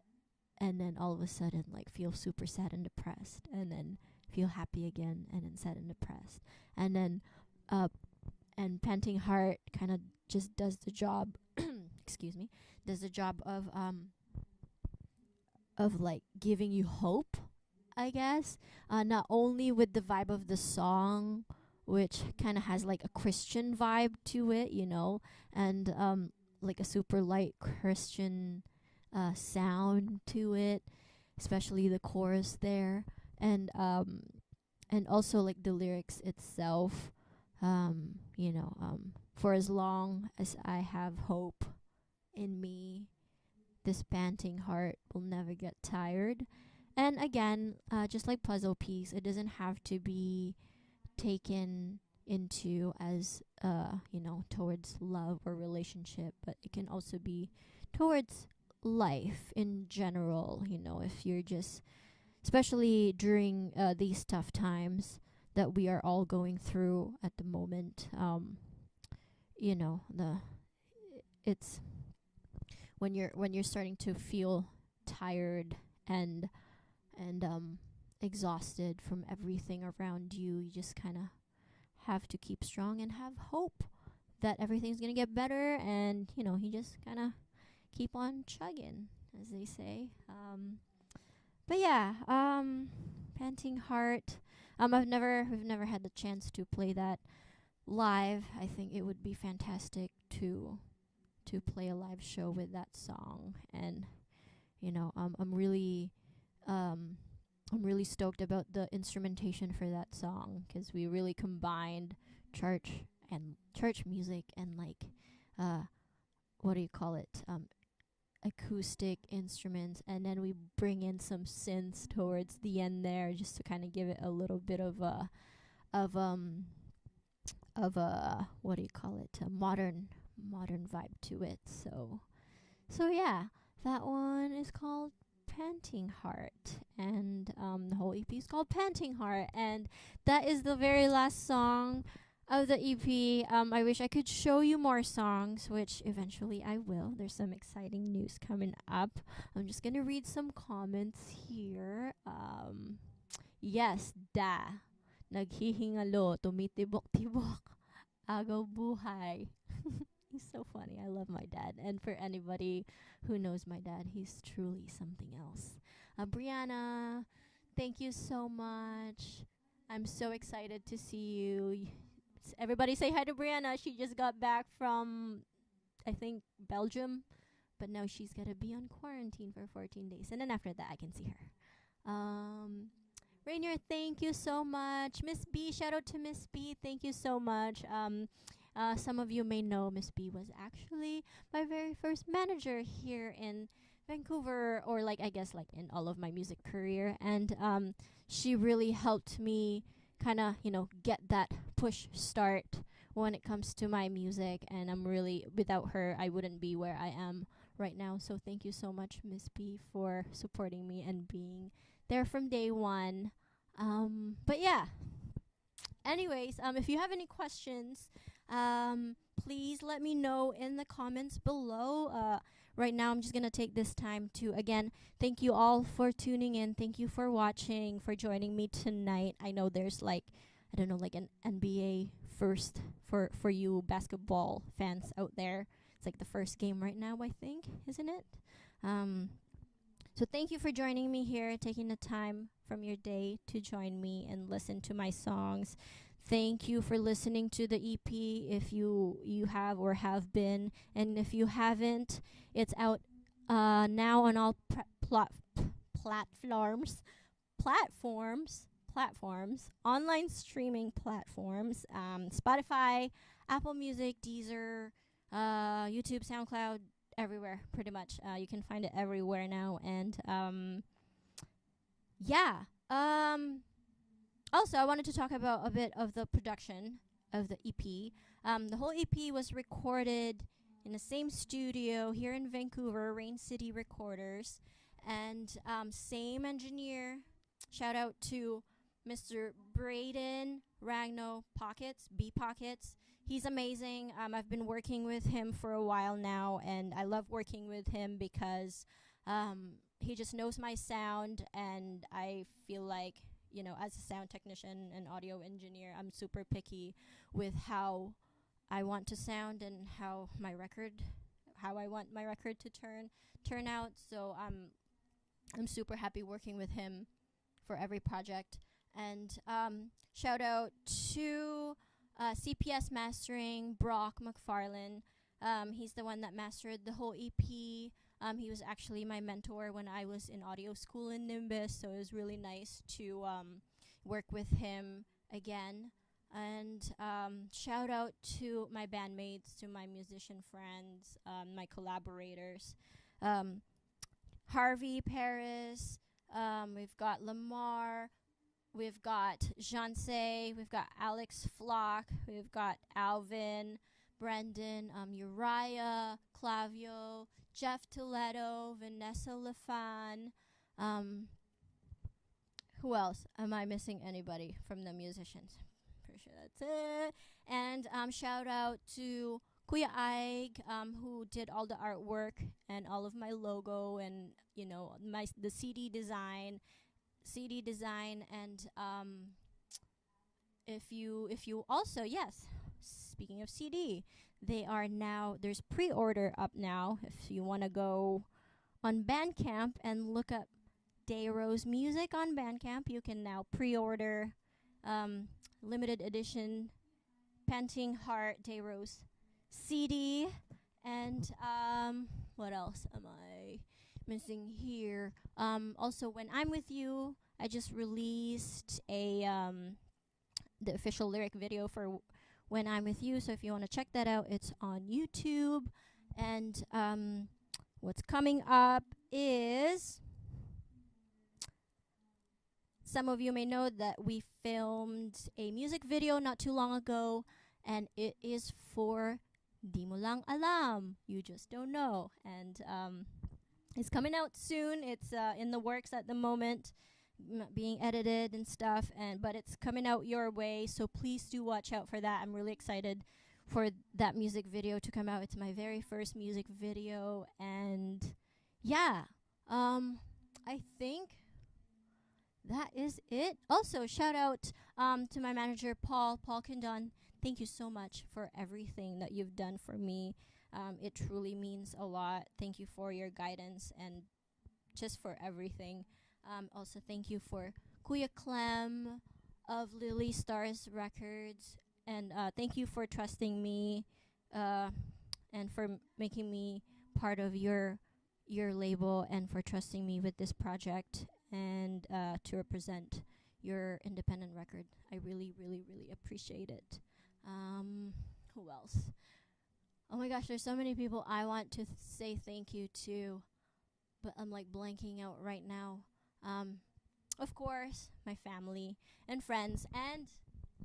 and then all of a sudden like feel super sad and depressed, and then feel happy again, and then sad and depressed, and then uh and Panting Heart kind of just does the job excuse me, does the job of like giving you hope, I guess. Not only with the vibe of the song, which kind of has like a Christian vibe to it, you know, and like a super light Christian sound to it, especially the chorus there, and also like the lyrics itself. For as long as I have hope in me, this panting heart will never get tired. And again, just like puzzle piece, it doesn't have to be taken into as towards love or relationship, but it can also be towards life in general. If you're just, especially during these tough times that we are all going through at the moment, the it's when you're starting to feel tired and exhausted from everything around you, you just kind of have to keep strong and have hope that everything's going to get better, and you just kind of keep on chugging, as they say. But yeah, Panting Heart. We've never had the chance to play that live. I think it would be fantastic to play a live show with that song, and um I'm really stoked about the instrumentation for that song, because we really combined church music and like what do you call it, acoustic instruments, and then we bring in some synths towards the end there, just to kind of give it a little bit of what do you call it, a modern vibe to it. So yeah, that one is called Panting Heart, and the whole EP is called Panting Heart, and that is the very last song of the EP. I wish I could show you more songs, which eventually I will. There's some exciting news coming up. I'm just gonna read some comments here. Yes, naghihingalo, tumitibok-tibok, agaw buhay. He's so funny. I love my dad. And for anybody who knows my dad, he's truly something else. Brianna, thank you so much. I'm so excited to see you. Everybody say hi to Brianna. She just got back from, I think, Belgium. But now she's got to be on quarantine for 14 days. And then after that, I can see her. Rainier, thank you so much. Miss B, shout out to Miss B. Thank you so much. Some of you may know Miss B was actually my very first manager here in Vancouver, or like I guess like in all of my music career, and she really helped me kind of get that push start when it comes to my music, and I'm really, without her I wouldn't be where I am right now. So thank you so much, Miss B, for supporting me and being there from day one. But yeah, anyways, if you have any questions, please let me know in the comments below. Right now, I'm just going to take this time to, again, thank you all for tuning in. Thank you for watching, for joining me tonight. I know there's like, I don't know, like an NBA first for you basketball fans out there. It's like the first game right now, I think, isn't it? So thank you for joining me here, taking the time from your day to join me and listen to my songs. Thank you for listening to the EP, if you have or have been, and if you haven't, it's out now on all platforms. online streaming platforms, Spotify, Apple Music, Deezer, YouTube, SoundCloud, everywhere, pretty much. You can find it everywhere now. And yeah. Also, I wanted to talk about a bit of the production of the EP. The whole EP was recorded in the same studio here in Vancouver, Rain City Recorders, and same engineer. Shout out to Mr. Braden Ragno Pockets, B Pockets. He's amazing. I've been working with him for a while now, and I love working with him because he just knows my sound, and I feel like, you know, as a sound technician and audio engineer, I'm super picky with how I want to sound and how I want my record to turn out. So I'm super happy working with him for every project. And shout out to CPS Mastering, Brock McFarlane. He's the one that mastered the whole EP. He was actually my mentor when I was in audio school in Nimbus, so it was really nice to work with him again. And shout out to my bandmates, to my musician friends, my collaborators. Harvey Paris, we've got Lamar, we've got Jancé, we've got Alex Flock, we've got Alvin, Brendan, Uriah, Clavio, Jeff Toledo, Vanessa Lafan. Who else? Am I missing anybody from the musicians? Pretty sure that's it. And shout out to Kuya Ike, who did all the artwork and all of my logo and, you know, the CD design, and if you also, yes, speaking of CD, there's pre-order up now. If you want to go on Bandcamp and look up Dayro's music on Bandcamp, you can now pre-order limited edition Panting Heart Dayro's CD. And what else am I missing here? Also, When I'm With You, I just released the official lyric video for When I'm With You, so if you want to check that out, it's on YouTube. And what's coming up is, some of you may know that we filmed a music video not too long ago, and it is for Di Mo Lang Alam, You Just Don't Know. And it's coming out soon. It's in the works at the moment, being edited and stuff, but it's coming out your way, so please do watch out for that. I'm really excited for that music video to come out. It's my very first music video, and yeah, I think that is it. Also, shout out to my manager, Paul Kindon. Thank you so much for everything that you've done for me. It truly means a lot. Thank you for your guidance and just for everything. Also, thank you for Kuya Clem of Lily Stars Records, and thank you for trusting me and for making me part of your label, and for trusting me with this project and to represent your independent record. I really, really, really appreciate it. Who else? Oh my gosh, there's so many people I want to say thank you to, but I'm like blanking out right now. Of course, my family and friends, and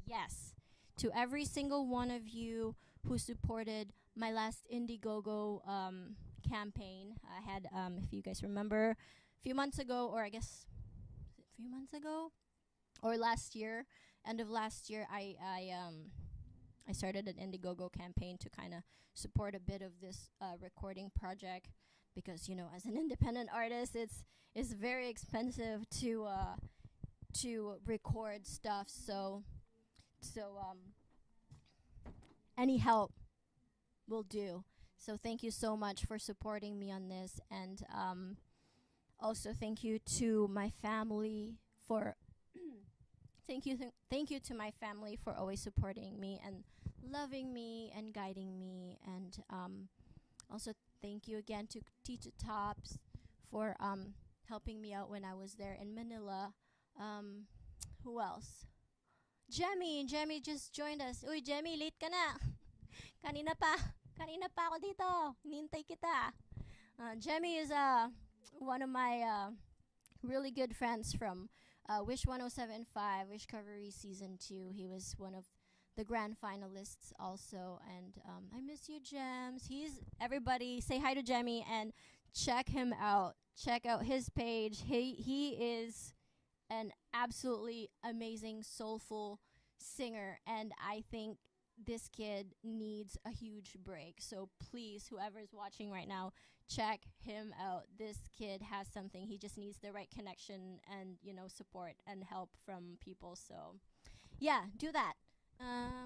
yes, to every single one of you who supported my last Indiegogo campaign. I had, if you guys remember, a few months ago, or I guess a few months ago, or last year, end of last year, I started an Indiegogo campaign to kind of support a bit of this recording project, because, you know, as an independent artist, it's very expensive to record stuff. So any help will do. So thank you so much for supporting me on this, and also thank you to my family for thank you to my family for always supporting me and loving me and guiding me, and also thank you again to Teacher Tops for helping me out when I was there in Manila. Um, who else? Jemmy just joined us. Uy, Jemmy, late ka na. kanina pa. Kanina pa ako dito. Nintay kita. Jemmy is one of my really good friends from Wish 1075, Wish Covery Season 2. He was one of the grand finalists also. And I miss you, Gems. Everybody say hi to Jemmy and check him out. Check out his page. He is an absolutely amazing, soulful singer. And I think this kid needs a huge break. So please, whoever's watching right now, check him out. This kid has something. He just needs the right connection and, support and help from people. So, yeah, do that.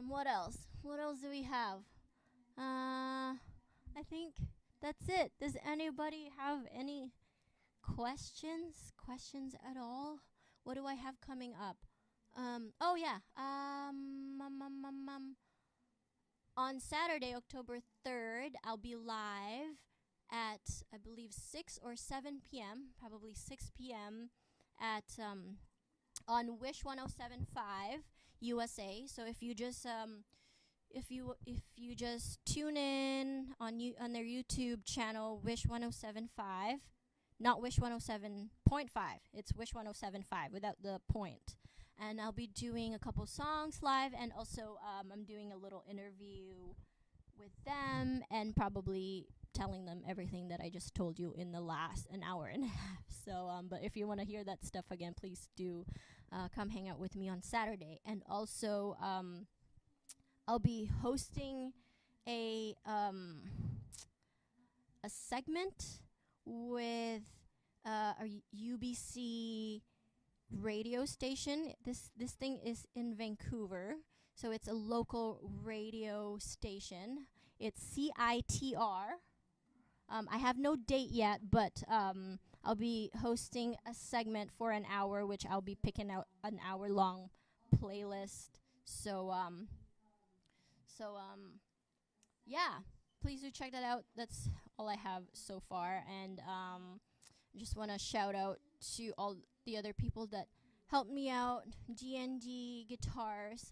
What else? What else do we have? I think that's it. Does anybody have any questions? Questions at all? What do I have coming up? Oh yeah. On Saturday, October 3rd, I'll be live at, I believe, 6 or 7 p.m., probably 6 p.m. at on Wish 1075 USA. So if you just tune in on their YouTube channel, Wish 1075, not Wish 107.5, it's Wish 1075 without the point. And I'll be doing a couple songs live, and also I'm doing a little interview with them and probably telling them everything that I just told you in the last an hour and a half. So, but if you want to hear that stuff again, please do come hang out with me on Saturday. And also, I'll be hosting a segment with a UBC radio station. This thing is in Vancouver, so it's a local radio station. It's CITR. I have no date yet, but I'll be hosting a segment for an hour, which I'll be picking out an hour-long playlist. So yeah, please do check that out. That's all I have so far, and I just want to shout out to all the other people that helped me out: DND Guitars,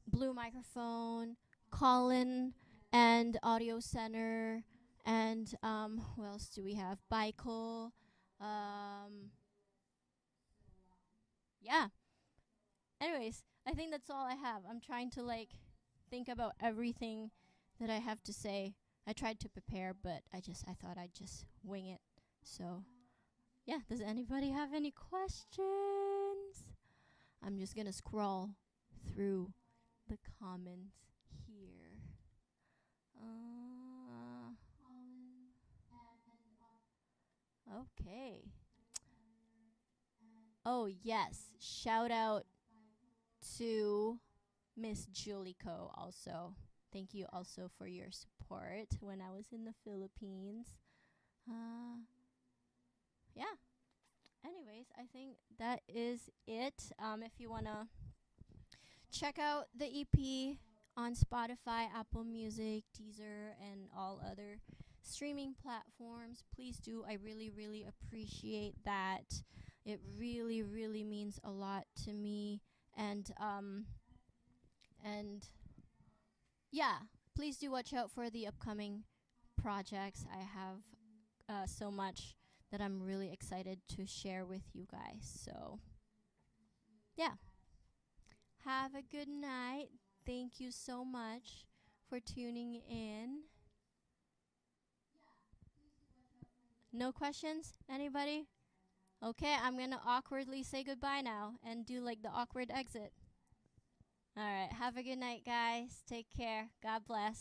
Blue Microphone, Colin, and Audio Center, and who else do we have? Bikel. Yeah. Anyways, I think that's all I have. I'm trying to think about everything that I have to say. I tried to prepare, but I thought I'd just wing it. So, yeah, does anybody have any questions? I'm just gonna scroll through the comments here. Okay. Oh, yes. Shout out to Miss Julico also. Thank you also for your support when I was in the Philippines. Yeah. Anyways, I think that is it. If you want to check out the EP on Spotify, Apple Music, Deezer, and all other streaming platforms, please do. I really, really appreciate that. It really, really means a lot to me. And yeah, please do watch out for the upcoming projects. I have so much that I'm really excited to share with you guys. So, yeah. Have a good night. Thank you so much for tuning in. No questions? Anybody? Okay, I'm going to awkwardly say goodbye now and do the awkward exit. All right, have a good night, guys. Take care. God bless.